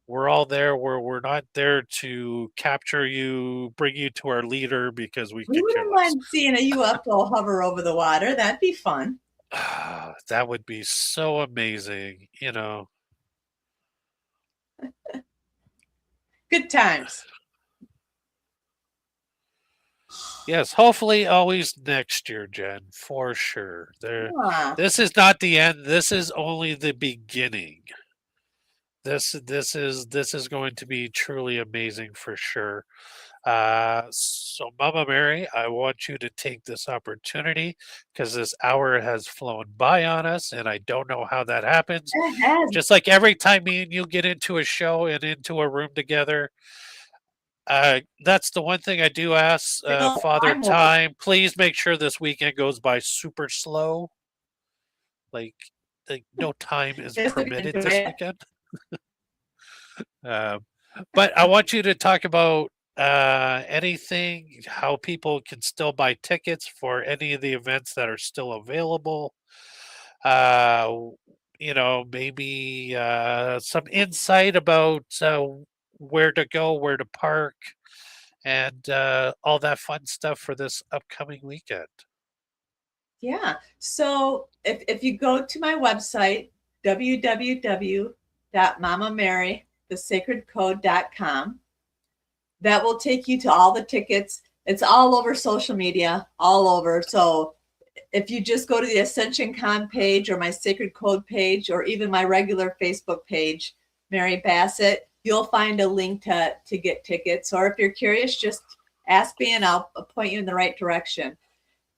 We're all there. We're not there to capture you, bring you to our leader because we We could care wouldn't less. mind seeing a UFO hover over the water. That'd be fun. That would be so amazing. Good times. Yes, hopefully always next year, Jen, for sure. Yeah. This is not the end. This is only the beginning. This is going to be truly amazing for sure. So Mama Mary, I want you to take this opportunity because this hour has flown by on us, and I don't know how that happens. It has. Just like every time me and you get into a show and into a room together, that's the one thing I do ask, Father Time warp. Time. Please make sure this weekend goes by super slow. Like, no time is Yes, we can permitted enjoy this it. weekend. Um, but I want you to talk about anything, how people can still buy tickets for any of the events that are still available. Uh, maybe some insight about where to go, where to park, and all that fun stuff for this upcoming weekend. Yeah. So if you go to my website, www.mamamarythesacredcode.com, that will take you to all the tickets. It's all over social media, all over. So if you just go to the Ascension-Con page or my Sacred Code page or even my regular Facebook page, Mary Bassett, you'll find a link to get tickets. Or if you're curious, just ask me and I'll point you in the right direction.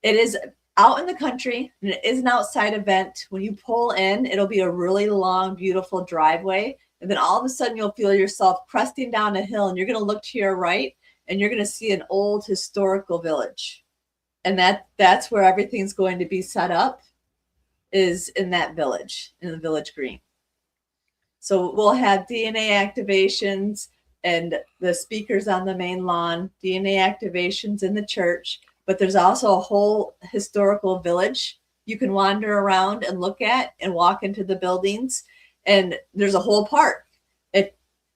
It is out in the country and it is an outside event. When you pull in, it'll be a really long, beautiful driveway. And then all of a sudden you'll feel yourself cresting down a hill and you're going to look to your right and you're going to see an old historical village. And that's where everything's going to be set up, is in that village, in the village green. So we'll have DNA activations and the speakers on the main lawn, DNA activations in the church, but there's also a whole historical village you can wander around and look at and walk into the buildings. And there's a whole park.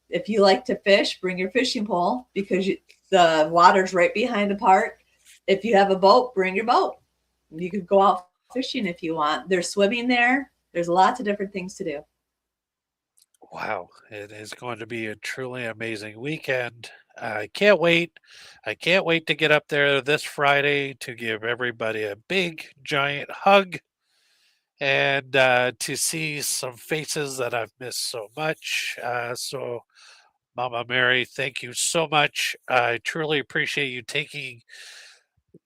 If you like to fish, bring your fishing pole because the water's right behind the park. If you have a boat, bring your boat. You could go out fishing if you want. There's swimming there. There's lots of different things to do. Wow, it is going to be a truly amazing weekend. I can't wait. I can't wait to get up there this Friday to give everybody a big, giant hug and to see some faces that I've missed so much. So, Mama Mary, thank you so much. I truly appreciate you taking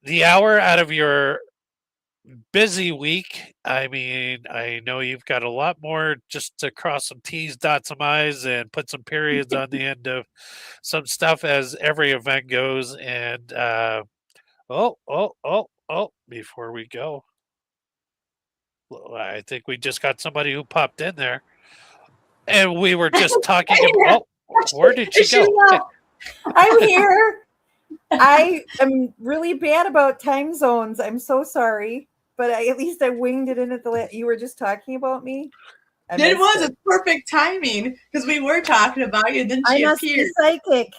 the hour out of your busy week. I mean, I know you've got a lot more just to cross some T's, dot some I's, and put some periods on the end of some stuff as every event goes. And before we go, I think we just got somebody who popped in there. And we were just talking about. Oh, where did she go? I'm here. I am really bad about time zones. I'm so sorry, but at least I winged it in at the. You were just talking about me. It was a perfect timing because we were talking about you, and then she I must appeared. be psychic.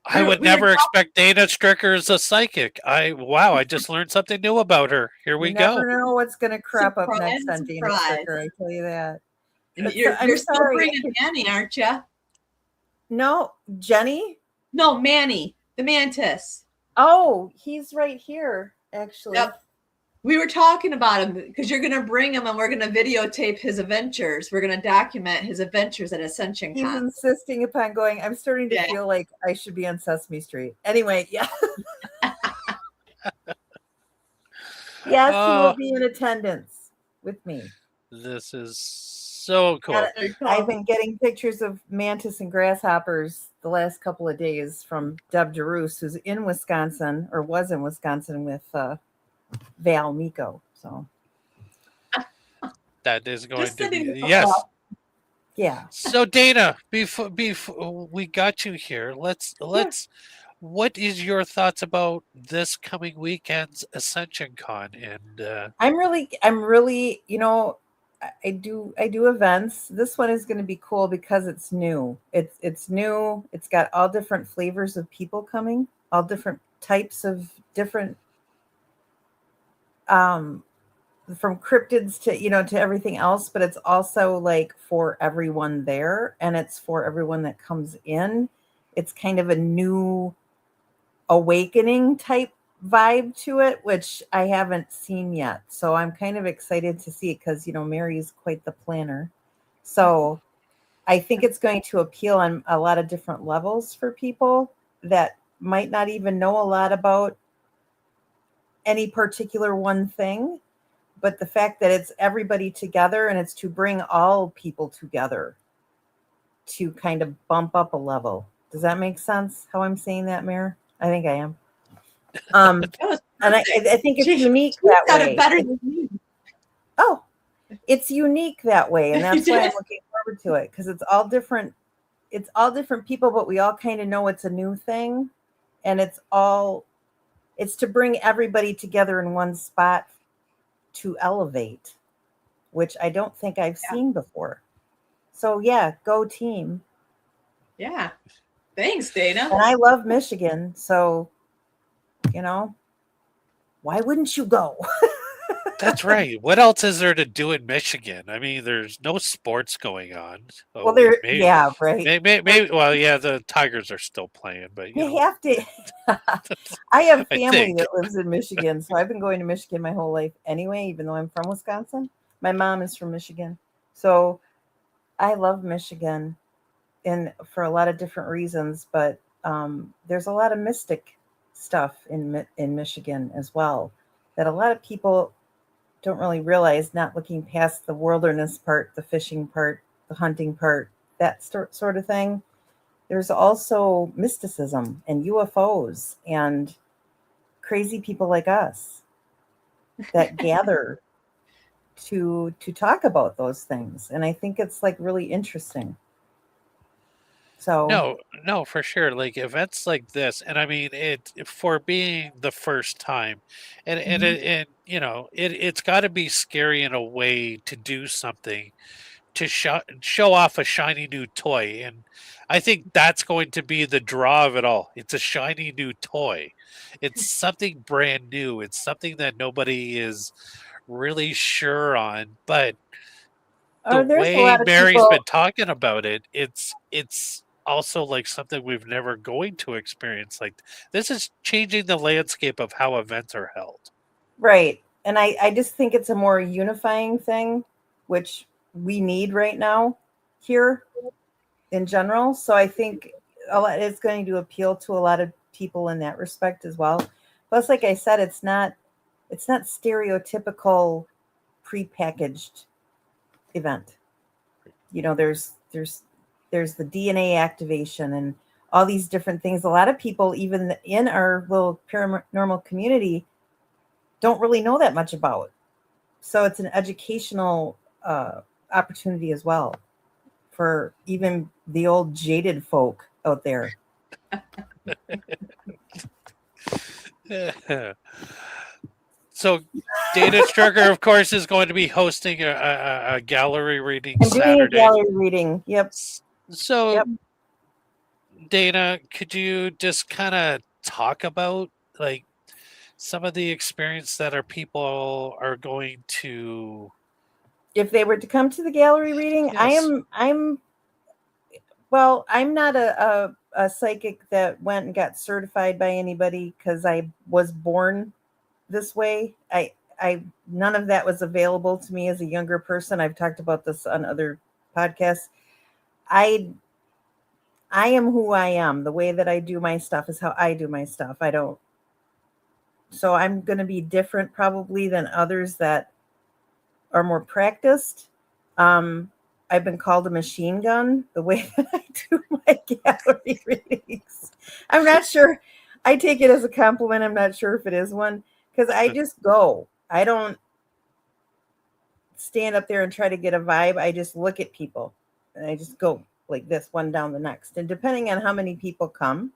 I would never expect Dana Stricker as a psychic. I just learned something new about her. Here we go. Never know what's going to crop up next on Dana Stricker. I tell you that. You're still bringing Manny, aren't you? No, Jenny. No, Manny, the mantis. Oh, he's right here, actually. Yep. We were talking about him because you're going to bring him and we're going to videotape his adventures. We're going to document his adventures at Ascension-Con. He's insisting upon going. I'm starting to feel like I should be on Sesame Street. Anyway, yeah. Yes, he will be in attendance with me. This is so cool. I've been getting pictures of mantis and grasshoppers the last couple of days from Deb DeRoos, who's in Wisconsin or was in Wisconsin with Val Miko. So that is going to be yes. Yeah. So Dana, before we got you here, let's what is your thoughts about this coming weekend's Ascension-Con? And I'm really, you know, I do events. This one is going to be cool because it's new. It's new. It's got all different flavors of people coming, all different types of different from cryptids to everything else, but it's also like for everyone there, and it's for everyone that comes in. It's kind of a new awakening type vibe to it, which I haven't seen yet. So I'm kind of excited to see it because, Mary's quite the planner. So I think it's going to appeal on a lot of different levels for people that might not even know a lot about any particular one thing. But the fact that it's everybody together and it's to bring all people together to kind of bump up a level. Does that make sense how I'm saying that, Mayor? I think I am. And I think it's unique that way. It better than me. Oh, it's unique that way. And that's why I'm looking forward to it, because it's all different. It's all different people, but we all kind of know it's a new thing. And it's to bring everybody together in one spot to elevate, which I don't think I've seen before. So yeah, go team. Yeah. Thanks, Dana. And I love Michigan, so why wouldn't you go? That's right. What else is there to do in Michigan? I mean, there's no sports going on. So well, right. Maybe. Well, yeah, the Tigers are still playing, but you have to. I have family that lives in Michigan, so I've been going to Michigan my whole life anyway. Even though I'm from Wisconsin, my mom is from Michigan, so I love Michigan, and for a lot of different reasons. But there's a lot of mystic stuff in Michigan as well that a lot of people don't really realize, not looking past the wilderness part, the fishing part, the hunting part, that sort of thing. There's also mysticism and UFOs and crazy people like us that gather to talk about those things. And I think it's like really interesting. So no, for sure. Like events like this, and I mean it for being the first time, and it's got to be scary in a way to do something to show off a shiny new toy, and I think that's going to be the draw of it all. It's a shiny new toy. It's something brand new. It's something that nobody is really sure on, but the way Mary's been talking about it, it's also like something we've never going to experience. Like this is changing the landscape of how events are held. Right. And I just think it's a more unifying thing, which we need right now here in general. So I think it's going to appeal to a lot of people in that respect as well. Plus, like I said, it's not stereotypical prepackaged event. There's the DNA activation and all these different things. A lot of people, even in our little paranormal community, don't really know that much about. So it's an educational opportunity as well for even the old jaded folk out there. So Dana Stricker, of course, is going to be hosting a gallery reading I'm doing a Saturday. gallery reading. Yep. So, Yep. Dana, could you just kind of talk about like some of the experience that our people are going to? If they were to come to the gallery reading, Yes. I'm not a psychic that went and got certified by anybody because I was born this way. I none of that was available to me as a younger person. I've talked about this on other podcasts. I am who I am. The way that I do my stuff is how I do my stuff. So I'm going to be different probably than others that are more practiced. I've been called a machine gun the way that I do my gallery readings. I'm not sure. I take it as a compliment. I'm not sure if it is one because I just go. I don't stand up there and try to get a vibe. I just look at people and I just go like this, one down the next. And depending on how many people come,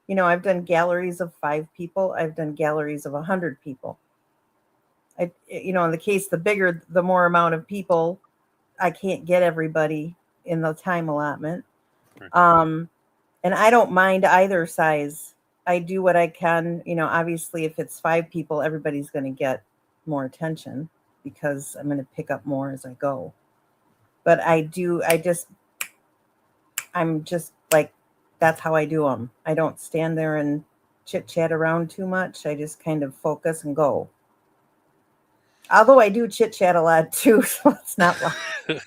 I've done galleries of 5 people. I've done galleries of 100 people. In the case, the bigger, the more amount of people, I can't get everybody in the time allotment. Right. And I don't mind either size. I do what I can. Obviously, if it's 5 people, everybody's going to get more attention because I'm going to pick up more as I go. But I'm just like, that's how I do them. I don't stand there and chit chat around too much. I just kind of focus and go. Although I do chit chat a lot too, so it's not lying.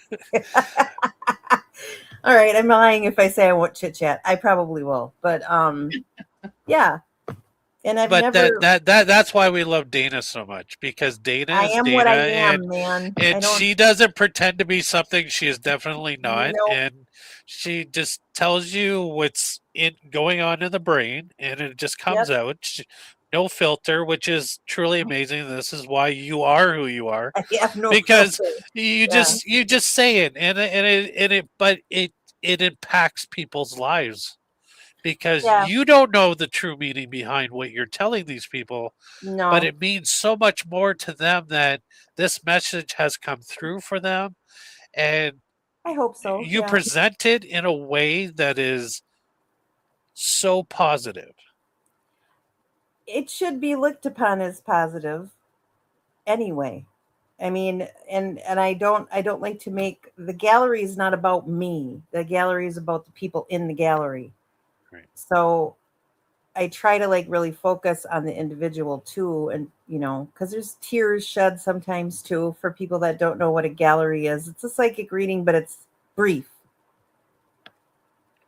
All right, I'm lying if I say I won't chit chat. I probably will, but yeah. And I've But never. that's why we love Dana so much because Dana I is am Dana, what I am, man. and she doesn't pretend to be something she is definitely not, Nope. and she just tells you what's going on in the brain, and it just comes out. No filter, which is truly amazing. This is why you are who you are, I have no because filter. you just say it, and it impacts people's lives. Because you don't know the true meaning behind what you're telling these people, No. but it means so much more to them that this message has come through for them, and I hope so. you present it in a way that is so positive. It should be looked upon as positive anyway. I mean, and I don't like to make the gallery is not about me. The gallery is about the people in the gallery. Right. So I try to like really focus on the individual too. And, because there's tears shed sometimes too for people that don't know what a gallery is. It's a psychic reading, but it's brief.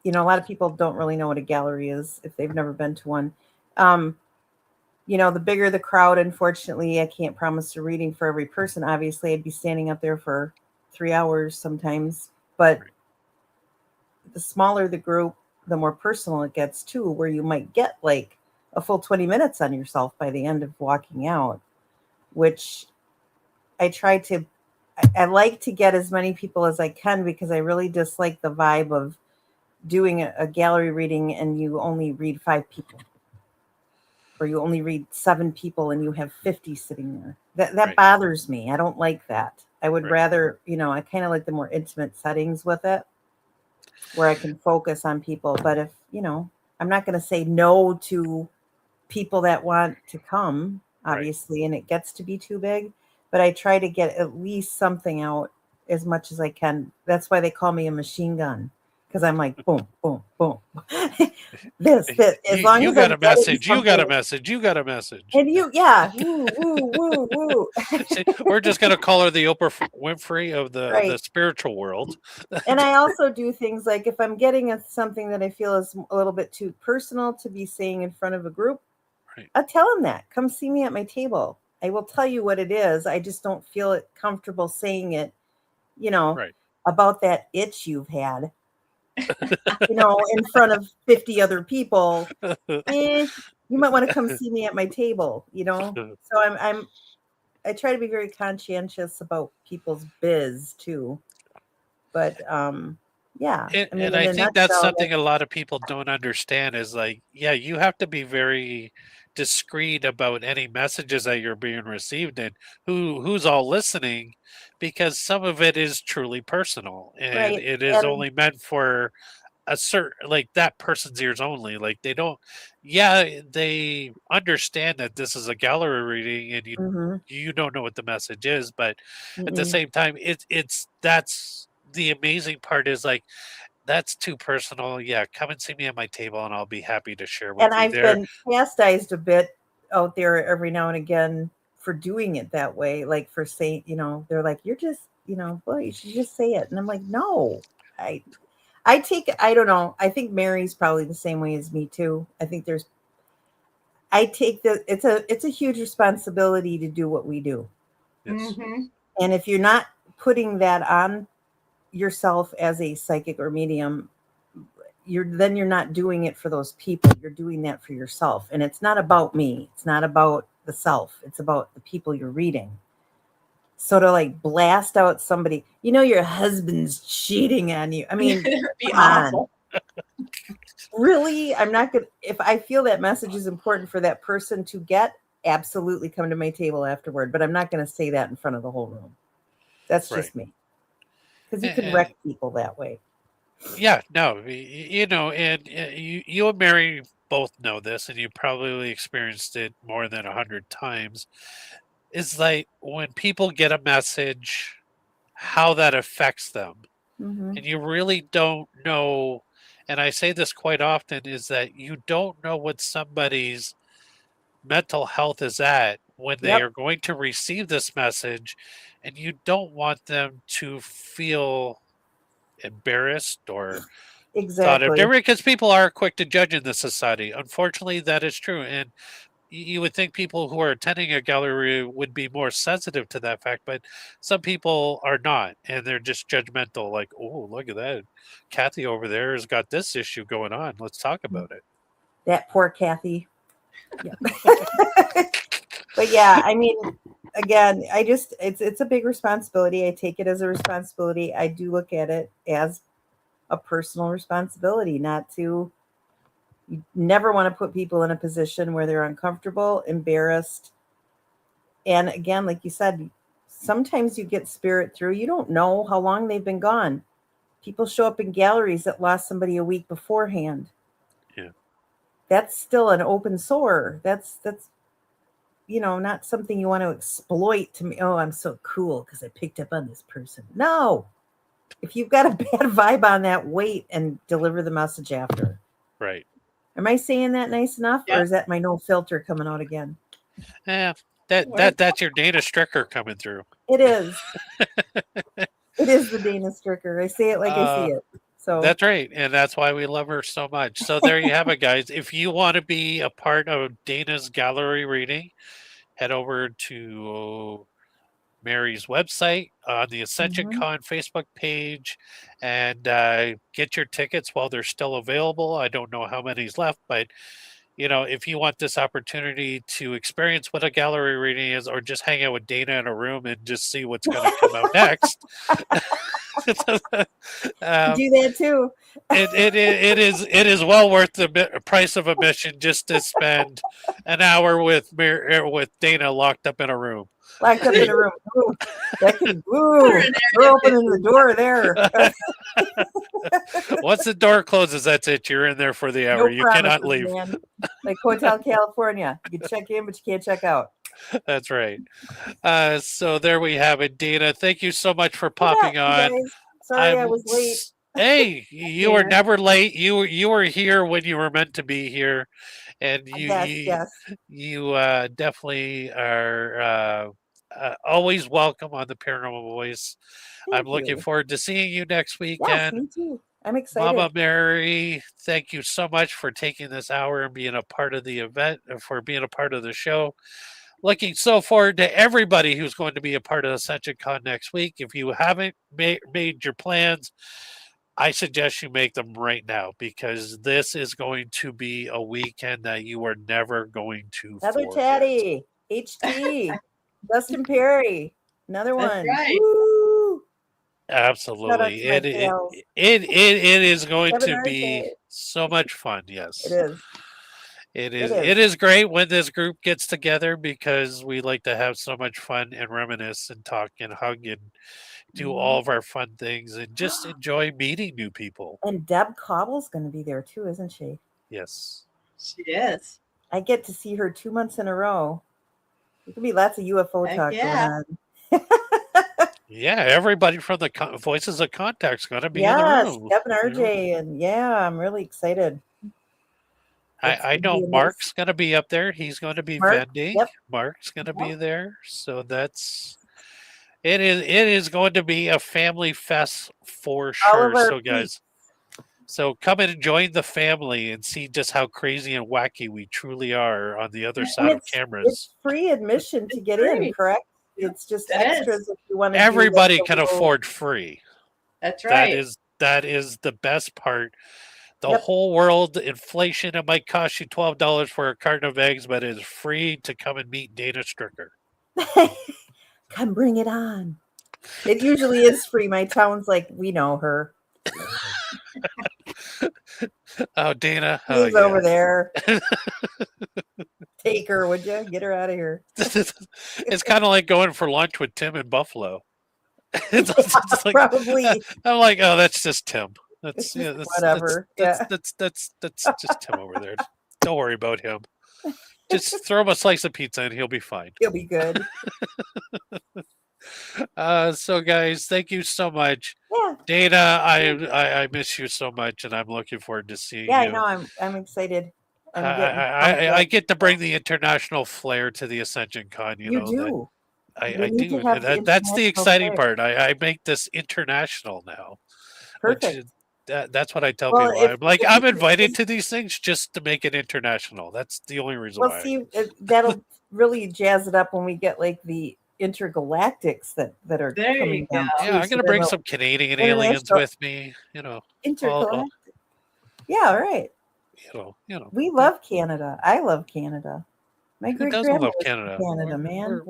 A lot of people don't really know what a gallery is if they've never been to one. The bigger the crowd, unfortunately, I can't promise a reading for every person. Obviously, I'd be standing up there for 3 hours sometimes. But the smaller the group, the more personal it gets too, where you might get like a full 20 minutes on yourself by the end of walking out, which I like to get as many people as I can because I really dislike the vibe of doing a gallery reading and you only read 5 people. Or you only read 7 people and you have 50 sitting there. That bothers me. I don't like that. I would rather, I kind of like the more intimate settings with it where I can focus on people. But if, I'm not going to say no to people that want to come, obviously, and it gets to be too big. But I try to get at least something out as much as I can. That's why they call me a machine gun. Because I'm like, boom, boom, boom. this. As long you as got I'm a message. getting You got a message. You got a message. And woo, woo, woo, woo. See, we're just going to call her the Oprah Winfrey of the spiritual world. And I also do things like if I'm getting something that I feel is a little bit too personal to be saying in front of a group, I'll tell them that. Come see me at my table. I will tell you what it is. I just don't feel it comfortable saying it, about that itch you've had. In front of 50 other people, you might want to come see me at my table, So I try to be very conscientious about people's biz too. But yeah, And in I a think that's nutshell, something a lot of people don't understand is like, yeah, you have to be very discreet about any messages that you're being received and who's all listening, because some of it is truly personal and right? it is And only meant for a certain, like, that person's ears only. Like, they don't, yeah, they understand that this is a gallery reading and mhm, you don't know what the message is, but at the mm-mm. same time, it's that's the amazing part is like, that's too personal. Yeah, come and see me at my table and I'll be happy to share with And you I've there. been chastised a bit out there every now and again for doing it that way, like for saying, they're like, you're just, well, you should just say it. And I'm like, no, I, I don't know. I think Mary's probably the same way as me too. I think I take it's a huge responsibility to do what we do. Yes. Mhm. And if you're not putting that on yourself as a psychic or medium, you're not doing it for those people. You're doing that for yourself. And it's not about me. It's not about the self. It's about the people you're reading. So to like blast out somebody, your husband's cheating on you. I mean, It'd be come on. awful. Really? I'm not going to, if I feel that message is important for that person to get, absolutely come to my table afterward. But I'm not going to say that in front of the whole room. That's Right. just me. Because you can And, wreck people that way. yeah, no, and you and Mary both know this, and you probably experienced it more than 100 times. Is like when people get a message, how that affects them. Mm-hmm. And you really don't know, and I say this quite often, is that you don't know what somebody's mental health is at when they Yep. are going to receive this message, and you don't want them to feel embarrassed or thought of Exactly. different, because people are quick to judge in this society. Unfortunately, that is true. And you would think people who are attending a gallery would be more sensitive to that fact, but some people are not, and they're just judgmental. Like, oh, look at that, Kathy over there has got this issue going on. Let's talk about it. That poor Kathy. Yeah. But yeah, again, it's a big responsibility. I take it as a responsibility. I do look at it as a personal responsibility, you never want to put people in a position where they're uncomfortable, embarrassed. And again, like you said, sometimes you get spirit through. You don't know how long they've been gone. People show up in galleries that lost somebody a week beforehand. Yeah. That's still an open sore. That's not something you want to exploit to me. Oh, I'm so cool because I picked up on this person. No. If you've got a bad vibe on that, wait and deliver the message after. Right. Am I saying that nice enough? Yeah. Or is that my no filter coming out again? Yeah, that's your Dana Stricker coming through. It is. It is the Dana Stricker. I say it like I see it. So That's right, and that's why we love her so much. So there you have it, guys. If you want to be a part of Dana's gallery reading, head over to Mary's website on the Ascension-Con Facebook page and get your tickets while they're still available. I don't know how many's left, but if you want this opportunity to experience what a gallery reading is, or just hang out with Dana in a room and just see what's going to come out next, do that too. it is well worth the price of admission just to spend an hour with Dana locked up in a room. Locked up in a room. Ooh, we're opening the door there. Once the door closes, that's it. You're in there for the hour. No You cannot promises, leave. man. Like Hotel California. You can check in, but you can't check out. That's right. So there we have it, Dana. Thank you so much for popping on. Guys. Sorry I was late. Hey, you were never late. You were here when you were meant to be here, and Yes. you definitely are always welcome on the Paranormal Voice. I'm looking forward to seeing you next weekend. Yes, me too. I'm excited. Mama Mary, thank you so much for taking this hour and being a part of the event, for being a part of the show. Looking so forward to everybody who's going to be a part of Ascension-Con next week. If you haven't made your plans, I suggest you make them right now, because this is going to be a weekend that you are never going to Heather forget. Taddy, HT, Dustin Perry, another one. Right. Woo! Absolutely. to my It it, pals. it is going Kevin to RJ. be so much fun. It Yes. is. It It is. is. It is great when this group gets together because we like to have so much fun and reminisce and talk and hug and do all of our fun things and just enjoy meeting new people. And Deb Cobble's going to be there too, isn't she? Yes. She is. I get to see her 2 months in a row. There could be lots of UFO Heck talk yeah. going on. Yeah, everybody from the Voices of Contact's going to be in the Yes, room. Kevin you know. RJ, and yeah, I'm really excited. I know Mark's going to be up there. He's going to be Mark, vending. yep. Mark's going to be there. So that's it is going to be a family fest for All of sure. our So guys, so come and join the family and see just how crazy and wacky we truly are on the other side of cameras. It's free admission to get free. in, correct? It's just It extras is. if you want to. Everybody can afford free. That's right. That is the best part. The Yep. whole world, inflation, it might cost you $12 for a carton of eggs, but it is free to come and meet Dana Stricker. Come bring it on. It usually is free. My town's like, we know her. Oh, Dana. She's over there. Take her, would you? Get her out of here. It's kind of like going for lunch with Tim in Buffalo. It's like, Probably. I'm like, oh, that's just Tim. That's whatever. That's just Tim over there. Don't worry about him. Just throw him a slice of pizza and he'll be fine. He'll be good. So guys, thank you so much. Yeah. Dana, I miss you so much and I'm looking forward to seeing you. Yeah, I know. I'm excited. I get to bring the international flair to the Ascension-Con. You know do. I do. That's the exciting part. I make this international now. Perfect. That's what I tell people. I'm invited to these things just to make it international. That's the only reason why. Well, see, that'll really jazz it up when we get like the intergalactics that are coming down. Yeah, I'm gonna bring some Canadian aliens with me. You know, intergalactic. Yeah, right. You know, we love Canada. I love Canada. My who great doesn't love grandma Canada? Canada, man.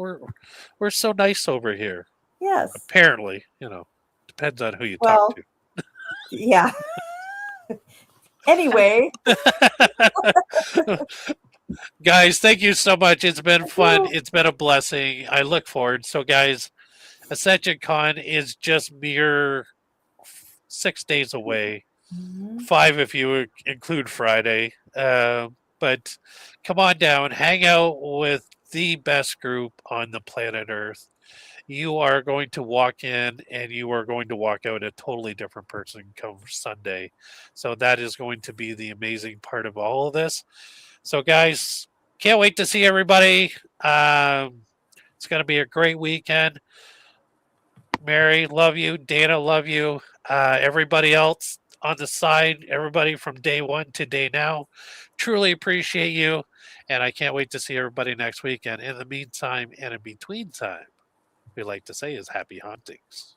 We're so nice over here. Yes. Apparently, depends on who you talk to. Yeah. Anyway. Guys, thank you so much. It's been fun. It's been a blessing. I look forward. So, guys, Ascension-Con is just mere 6 days away. 5 if you include Friday. But come on down. Hang out with the best group on the planet Earth. You are going to walk in and you are going to walk out a totally different person come Sunday. So that is going to be the amazing part of all of this. So, guys, can't wait to see everybody. It's going to be a great weekend. Mary, love you. Dana, love you. Everybody else on the side, everybody from day one to day now, truly appreciate you. And I can't wait to see everybody next weekend. In the meantime and in between time, we like to say is happy hauntings.